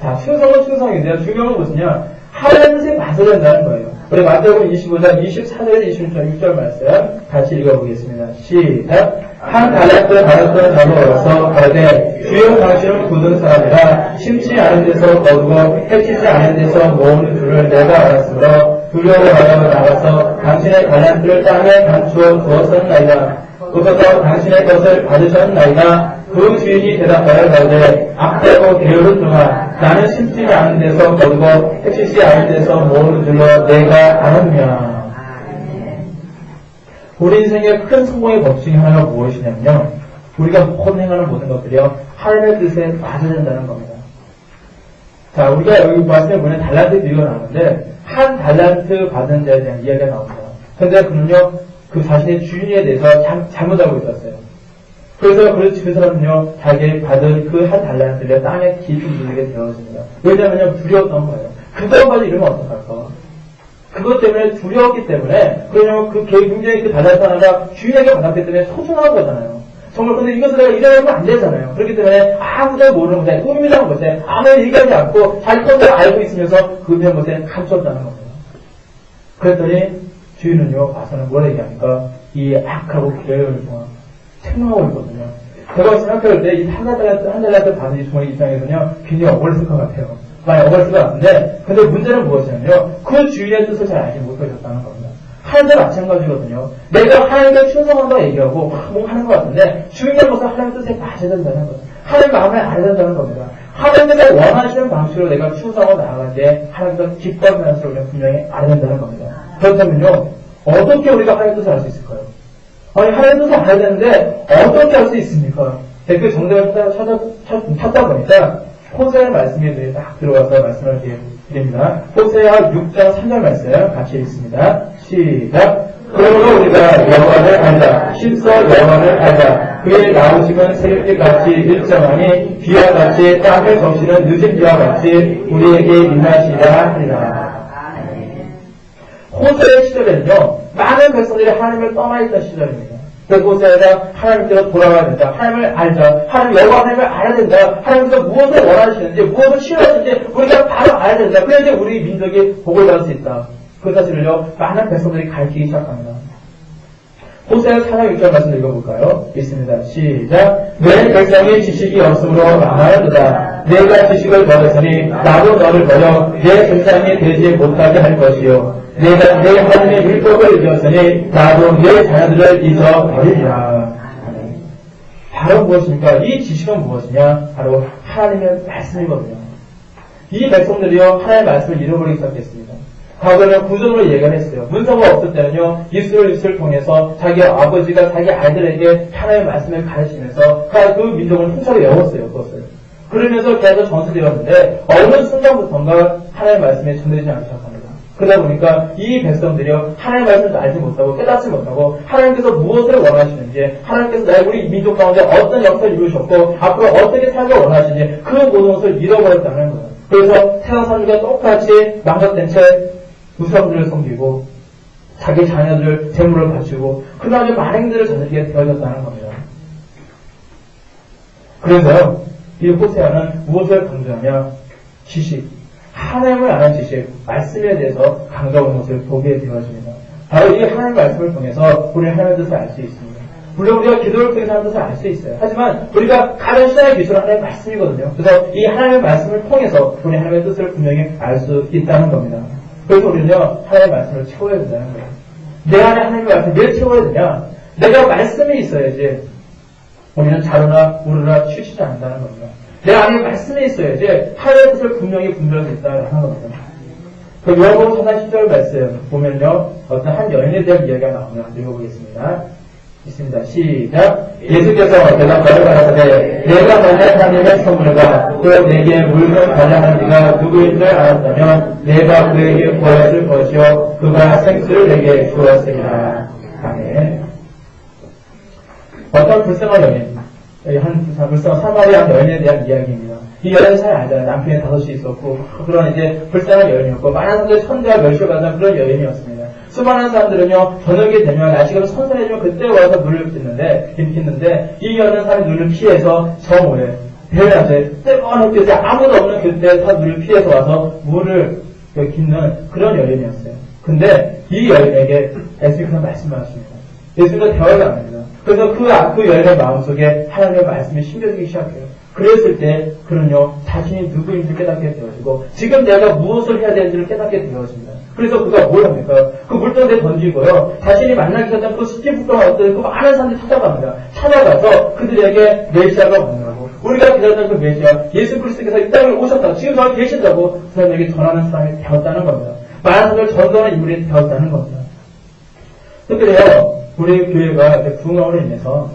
자, 충성은 충성인데요. 중요한 건 무엇이냐? 하나님의 뜻에 맞아야 한다는 거예요. 우리 마태복음 25장 24절에서 26절 말씀 같이 읽어보겠습니다. 시작. 한 달란트 받았던 자로서 가되 주여 당신은 굳은 사람이라 심지 않은 데서 거두고 해치지 않은 데서 모으는 줄을 내가 알았으므로 두려워하여 나가서 당신의 달란트를 땅에 감추어 두었었나이다. 오셔서 당신의 것을 받으셨나이다. 그 주인이 대답하여 가되 악되고 게으른 종아, 나는 심지 않은 데서 거두고 해치지 않은 데서 모으는 줄로 내가 아느냐. 우리 인생의 큰 성공의 법 중에 하나가 무엇이냐면요, 우리가 행하는 모든 것들이요 하나님의 뜻에 맞아야 된다는 겁니다. 자, 우리가 여기 말씀에 보면 달란트 비유가 나오는데 한 달란트 받은 자에 대한 이야기가 나옵니다. 그런데 그는요 그 자신의 주인에 대해서 잘못 알고 있었어요. 그래서 그 사람은요 자기 받은 그 한 달란트를 땅에 깊이 묻게 되어집니다. 왜냐하면 두려웠던 거예요. 그것까지 이러면 어떡할까? 그것 때문에 두려웠기 때문에, 그러냐면 굉장히 그 달란트 하나가 주인에게 받았기 때문에 소중한 거잖아요. 정말 근데 이것을 내가 이래하면 안 되잖아요. 그렇기 때문에 아무도 모르는 것에, 은밀한 것에 아무도 얘기하지 않고 자기 것을 알고 있으면서 그 은밀한 것에 감췄다는 겁니다. 그랬더니 주인은요 와서는 뭐라 얘기합니까? 이 악하고 게으른 종아, 책망하고 있거든요. 제가 생각할 때 이 한 달란트 받은 이 종의 입장에서는요 굉장히 억울했을 것 같아요. 많이 억울했을 것 같은데, 근데 문제는 무엇이냐면요 그 주인의 뜻을 잘 알지 못하셨다는 겁니다. 하나님도 마찬가지거든요. 내가 하나님께 충성한다고 얘기하고 뭐 하는 것 같은데 주인의 것은 하나님의 뜻에 맞아야 된다는 거예요. 하나님 마음을 알아야 된다는 겁니다. 하나님께서 원하시는 방식으로 내가 충성하고 나아갈 때 하나님께서 기뻐하는 것을 우리가 분명히 알아야 된다는 겁니다. 그렇다면요 어떻게 우리가 하나님의 뜻을 알 수 있을까요? 아니, 하나님의 뜻을 알아야 되는데 어떻게 알 수 있습니까? 그 정답을 찾다 보니까 호세아 말씀에 딱 들어가서 말씀을 드립니다. 호세아 6장 3절 말씀 같이 읽습니다. 시작. 그러므로 우리가 여호와를 알자. 힘써 여호와를 알자. 그의 나오심은 새벽빛같이 일정하니 비와 같이 땅을 적시는 늦은 비와 같이 우리에게 임하시라 하리라. 호세아의 시절에는요 많은 백성들이 하나님을 떠나있던 시절입니다. 그래서 호세아가 하나님께로 돌아가야 된다. 하나님을 알자. 여호와 하나님을 알아야 된다. 하나님께서 무엇을 원하시는지, 무엇을 싫어하시는지 우리가 바로 알아야 된다. 그래야지 우리 민족이 복을 받을 수 있다. 그 사실을요 많은 백성들이 가르치기 시작합니다. 호세아 4장 6절 말씀 읽어볼까요? 있습니다. 시작. 내 백성이 지식이 없으므로 망하였도다. 내가 지식을 버렸으니 나도 너를 버려 내 백성이 되지 못하게 할 것이요. 내가 내 하나님의 율법을 잊었으니 나도 내 자녀들을 잊어버리리라. 바로 무엇입니까? 이 지식은 무엇이냐? 바로 하나님의 말씀이거든요. 이 백성들이요 하나님의 말씀을 잃어버리기 시작했습니다. 과거에는 구조로 얘기를 했어요. 문서가 없을 때는요 이스라엘을 통해서 자기 아버지가 자기 아이들에게 하나님의 말씀을 가르치면서 그 민족을 통째로 외웠어요. 그것을. 그러면서 계속 전수되었는데 어느 순간부터인가 하나님의 말씀이 전해지지 않기 시작합니다. 그러다 보니까 이 백성들이요 하나님의 말씀을 알지 못하고 깨닫지 못하고 하나님께서 무엇을 원하시는지, 하나님께서 우리 민족 가운데 어떤 역사를 이루셨고 앞으로 어떻게 살기 원하시는지 그 모든 것을 잃어버렸다는 거예요. 그래서 세상 사람들과 똑같이 망각된 채 우상들을 섬기고 자기 자녀들을 재물을 바치고 그런 많은 행들을 저지르게 되어졌다는 겁니다. 그래서요 이 호세아는 무엇을 강조하냐? 지식, 하나님을 아는 지식, 말씀에 대해서 강조하는 것을 보게 되어집니다. 바로 이 하나님의 말씀을 통해서 우리 하나님의 뜻을 알 수 있습니다. 물론 우리가 기도를 통해서 하나님의 뜻을 알 수 있어요. 하지만 우리가 가장 신앙의 기초는 하나님의 말씀이거든요. 그래서 이 하나님의 말씀을 통해서 우리 하나님의 뜻을 분명히 알 수 있다는 겁니다. 그래서 우리는요 하나님의 말씀을 채워야 된다는 거예요. 내 안에 하나님의 말씀을 왜 채워야 되냐? 내가 말씀이 있어야지 우리는 자루나 우르나 치우치지 않는다는 겁니다. 내 안에 말씀이 있어야지 하나님의 뜻을 분명히 분별하겠다라는 겁니다. 그 요한복음 4장 10절 말씀 보면요, 어떤 한 여인에 대한 이야기가 나오면 읽어보겠습니다. 있습니다. 시작. 예수께서 대답하여 가라사대 내가 받는 하나님의 선물과 또 내게 물건 가장한 이가 누구인 줄 알았다면 내가 그에게 구하였을 것이요 그가 생수를 내게 주었으리라. 아멘. 어떤 불쌍한 여인, 불쌍한 사마리아 여인에 대한 이야기입니다. 이 여인은 잘 알잖아요. 남편이 5이 있었고 그런 이제 불쌍한 여인이었고 많은 사람들이 천대와 멸시받는 그런 여인이었습니다. 수많은 사람들은요, 저녁이 되면 날씨가 선선해지면 그때 와서 물을 빚는데 이 여는 사람이 물을 피해서 저 모에 대낮에 뜨거운 햇빛에 아무도 없는 그때 다 물을 피해서 와서 물을 빚는 그런 여인이었어요. 근데 이 여인에게 예수님께서 말씀하십니다. 예수님과 대화가 안 됩니다. 그래서 그 여인의 마음속에 하나님의 말씀이 심겨지기 시작해요. 그랬을 때 그는요, 자신이 누구인지 깨닫게 되어지고 지금 내가 무엇을 해야 되는지를 깨닫게 되어집니다. 그래서 그가 뭘 합니까? 그 물동대에 던지고요, 자신이 만나기 전에 그 십지북경을 어떤 그 많은 사람들이 찾아갑니다. 찾아가서 그들에게 메시아가 만나고 우리가 기다렸던 그 메시아 예수 그리스도께서 이 땅에 오셨다고 지금 저기 계신다고 그 사람에게 전하는 사람이 되었다는 겁니다. 많은 사람을 전도하는 인물이 되었다는 겁니다. 특별히요, 우리 교회가 부흥함으로 인해서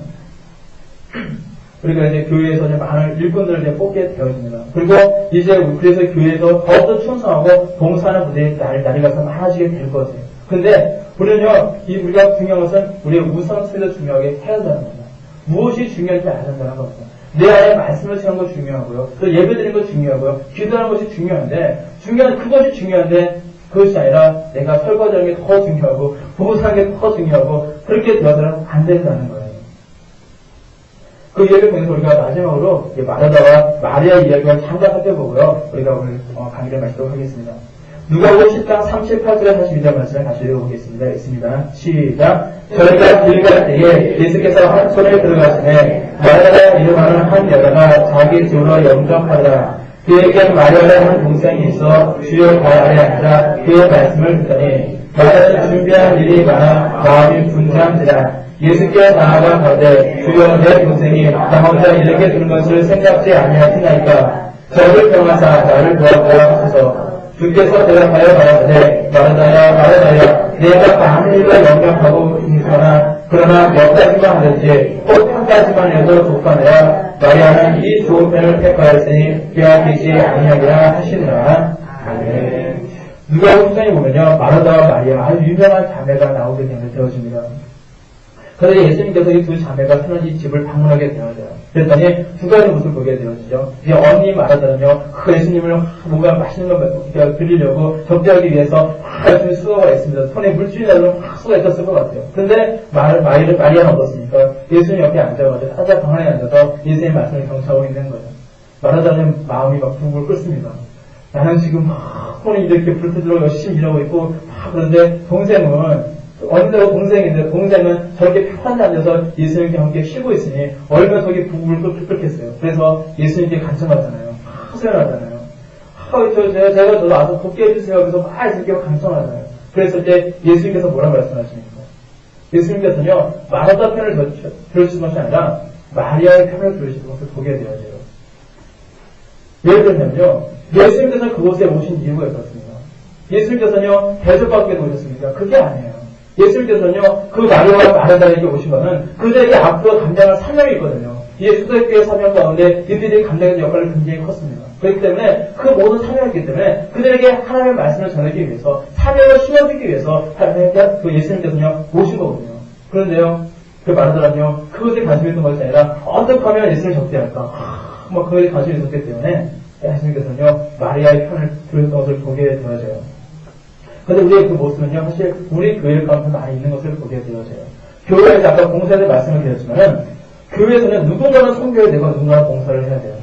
우리가 이제 교회에서 이제 많은 일꾼들을 이제 뽑게 되어집니다. 그리고 이제 그래서 교회에서 더욱더 충성하고 봉사하는 분들이 날이 가서 많아지게 될 것이에요. 근데 우리는요, 우리가 중요한 것은 우리의 우선순위도 중요하게 해야 한다는 겁니다. 무엇이 중요한지 알아야 한다는 겁니다. 내 안에 말씀을 채우는 거 중요하고요. 또 예배 드리는 거 중요하고요. 기도하는 것이 중요한데, 그것이 중요한데, 그것이 아니라 내가 설거지하는 게 더 중요하고, 봉사하는 게 더 중요하고, 그렇게 되어서는 안 된다는 거예요. 그 이야기를 통해서 우리가 마지막으로 마르다와 마리아 이야기를 잠깐 살펴보고요. 우리가 오늘 강의를 마치도록 하겠습니다. 누가복음 10장 38절에 42절 말씀을 다시 읽어보겠습니다. 있습니다. 시작. 저희가 길 갈 때에 예수께서 한 손에 들어가시네 마리아라 이름하는 한 여자가 자기 집으로 영접하더라. 그에게 마리아라 하는 동생이 있어 주여 발 아래 앉아 그의 말씀을 듣더니 마리아는 준비한 일이 많아 마음이 분주한지라. 예수께 나아가 가되 주여 내 동생이 나 혼자 이렇게 두는 것을 생각지 아니하시나이까 저를 평하사 나를 도와주라 하소서. 주께서 대답하여 말하되 마르다야 마르다야 내가 많은 일을 영접하고 있거나 그러나 몇 가지만 하든지 꼭 한 가지만 해도 독하느라 마리아는 이 좋은 편을 택하였으니 빼앗기지 아니하리라 하시느라. 아멘. 누가복음 10장에 보면요, 마르다와 마리아 아주 유명한 자매가 나오게 되어집니다. 그런데 예수님께서 이 두 자매가 사는 이 집을 방문하게 되어져요. 그랬더니 두 가지 모습을 보게 되어지죠. 이제 언니 마르다는요, 그 예수님을 뭔가 맛있는 걸 드리려고 접대하기 위해서 아주 수고가 있습니다. 손에 물줄이 나도록 막 수고가 있었을 것 같아요. 그런데 마리아는 어떻습니까? 예수님 옆에 앉아가지고 사자 방 안에 앉아서 예수님의 말씀을 경청하고 있는 거예요. 마르다는 마음이 막 붕붕 끓습니다. 나는 지금 막 손이 이렇게 불태도록 열심히 일하고 있고 그런데 동생은 언제도 동생인데 동생은 저렇게 편안히 앉아서 예수님께 함께 쉬고 있으니 얼마나 속이 부글부글 끓겠어요. 그래서 예수님께 간청하잖아요. 수연하잖아요. 제가 저 나도 돕게 해주세요. 그래서 막 예수님께 간청하잖아요. 그랬을 때 예수님께서 뭐라고 말씀하십니까? 예수님께서는요, 마르다 편을 들으시는 것이 아니라 마리아의 편을 들으시는 것을 보게 되어져요. 왜 그러냐면요, 예수님께서 그곳에 오신 이유가 있었습니다. 예수님께서는요, 대접받게 오셨습니까? 그게 아니에요. 예수님께서는요, 그 마리아와 마르다에게 오신 것은 그들에게 앞으로 감당할 사명이 있거든요. 이제 초대교회 사명 가운데 이들이 감당하는 역할이 굉장히 컸습니다. 그렇기 때문에 그 모든 사명이 있기 때문에 그들에게 하나님의 말씀을 전하기 위해서 사명을 심어주기 위해서 그 예수님께서는요, 오신 거거든요. 그런데요, 그 마르다는요, 그것에 관심이 있는 것이 아니라 어떻게 하면 예수님을 접대할까? 그것에 관심이 있었기 때문에 예수님께서는요, 마리아의 편을 들었던 것을 보게 되어져요. 근데 우리의 그 모습은요, 사실 우리 교회 가운데 많이 있는 것을 보게 되어져요. 교회에서 아까 봉사에 대해 말씀을 드렸지만은, 교회에서는 누군가는 선교해야 되고, 누군가는 봉사를 해야 돼요.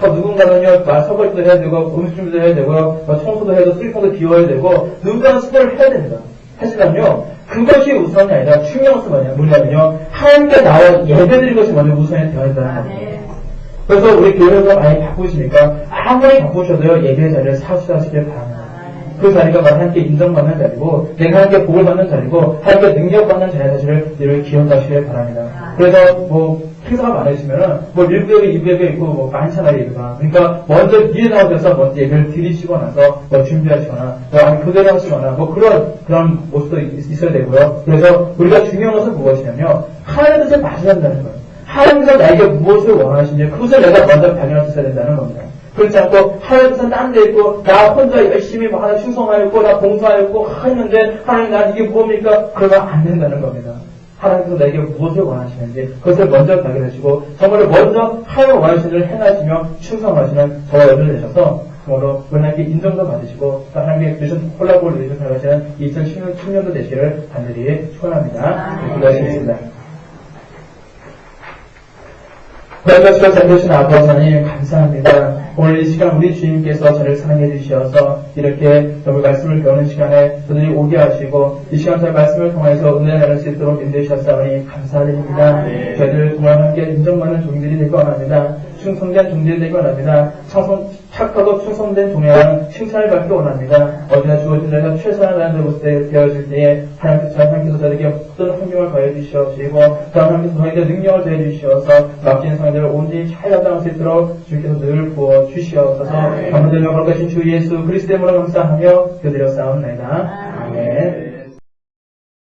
누군가는요, 설거지도 해야 되고, 음식 준비도 해야 되고, 청소도 해야 되고, 쓰레기통도 비워야 되고, 누군가는 수고를 해야 됩니다. 하지만요, 그것이 우선이 아니라 중요한 것은 뭐냐면요, 하나님께 나와 예배드리는 것이 먼저 우선이 되어야 된다는 겁니다. 그래서 우리 교회에서 많이 바쁘시니까, 아무리 바쁘셔도요, 예배 자리를 사수하시길 바랍니다. 그 자리가 바로 하나님께 인정받는 자리고, 내가 하나님께 복을 받는 자리고, 하나님께 능력받는 자리 사실을 늘 기억하시길 바랍니다. 그래서 행사가 많으시면은, 뭐, 1부역에 2부역에 있고, 뭐, 많잖아요, 예배가. 그러니까, 먼저 미리 나오셔서 먼저 예배를 드리시고 나서, 뭐, 준비하시거나, 뭐, 교대를 하시거나, 뭐, 그런 모습도 있어야 되고요. 그래서, 우리가 중요한 것은 무엇이냐면, 하나님의 뜻을 맞아야 한다는 거예요. 하나님께서 나에게 무엇을 원하시는지, 그것을 내가 먼저 발견할 수 있어야 된다는 겁니다. 그렇지 않고, 하나님께서 딴 데 있고, 나 혼자 열심히 뭐 하나 충성하였고, 나 봉사하였고, 했는데, 하나님 난 이게 뭡니까? 그러면 안 된다는 겁니다. 하나님께서 나에게 무엇을 원하시는지 그것을 먼저 발견하시고 정말로 먼저 하나님의 원하시는 일을 행하시며 충성하시는 저와 여러분을 되셔서 정말로 하나님께 인정도 받으시고 하나님께 주신 콜라보를 누리셔서 살아가시는 2016년도 되시기를 간절히 축원합니다. 기도하시겠습니다. 거룩하시고 잘되신 아버지 하나님 감사합니다. 오늘 이 시간 우리 주님께서 저를 사랑해 주셔서 이렇게 여러분 말씀을 배우는 시간에 저들이 오게 하시고 이 시간 저희 말씀을 통해서 은혜 나눌 수 있도록 인도해주셨사오니 감사드립니다. 저희들 정말 함께 인정받는 종들이 되기 원합니다. 충성된 종들이 되기 원합니다. 착하고 충성된 종이라는 칭찬을 받기 원합니다. 어디나 주어진 자가 최선을 다하는 곳에 되어질 때에 하나님께서 저에게 어떤 환경을 더해 주시옵시고 또 하나님께서 저에게 능력을 더해 주시어서 맡기는 상대를 온전히 잘 감당할 수 있도록 주께서 늘 부어 주시옵소서. 감사드리며 거룩하신 주 예수 그리스도의 이름으로 감사하며 기도드렸사옵나이다. 아멘.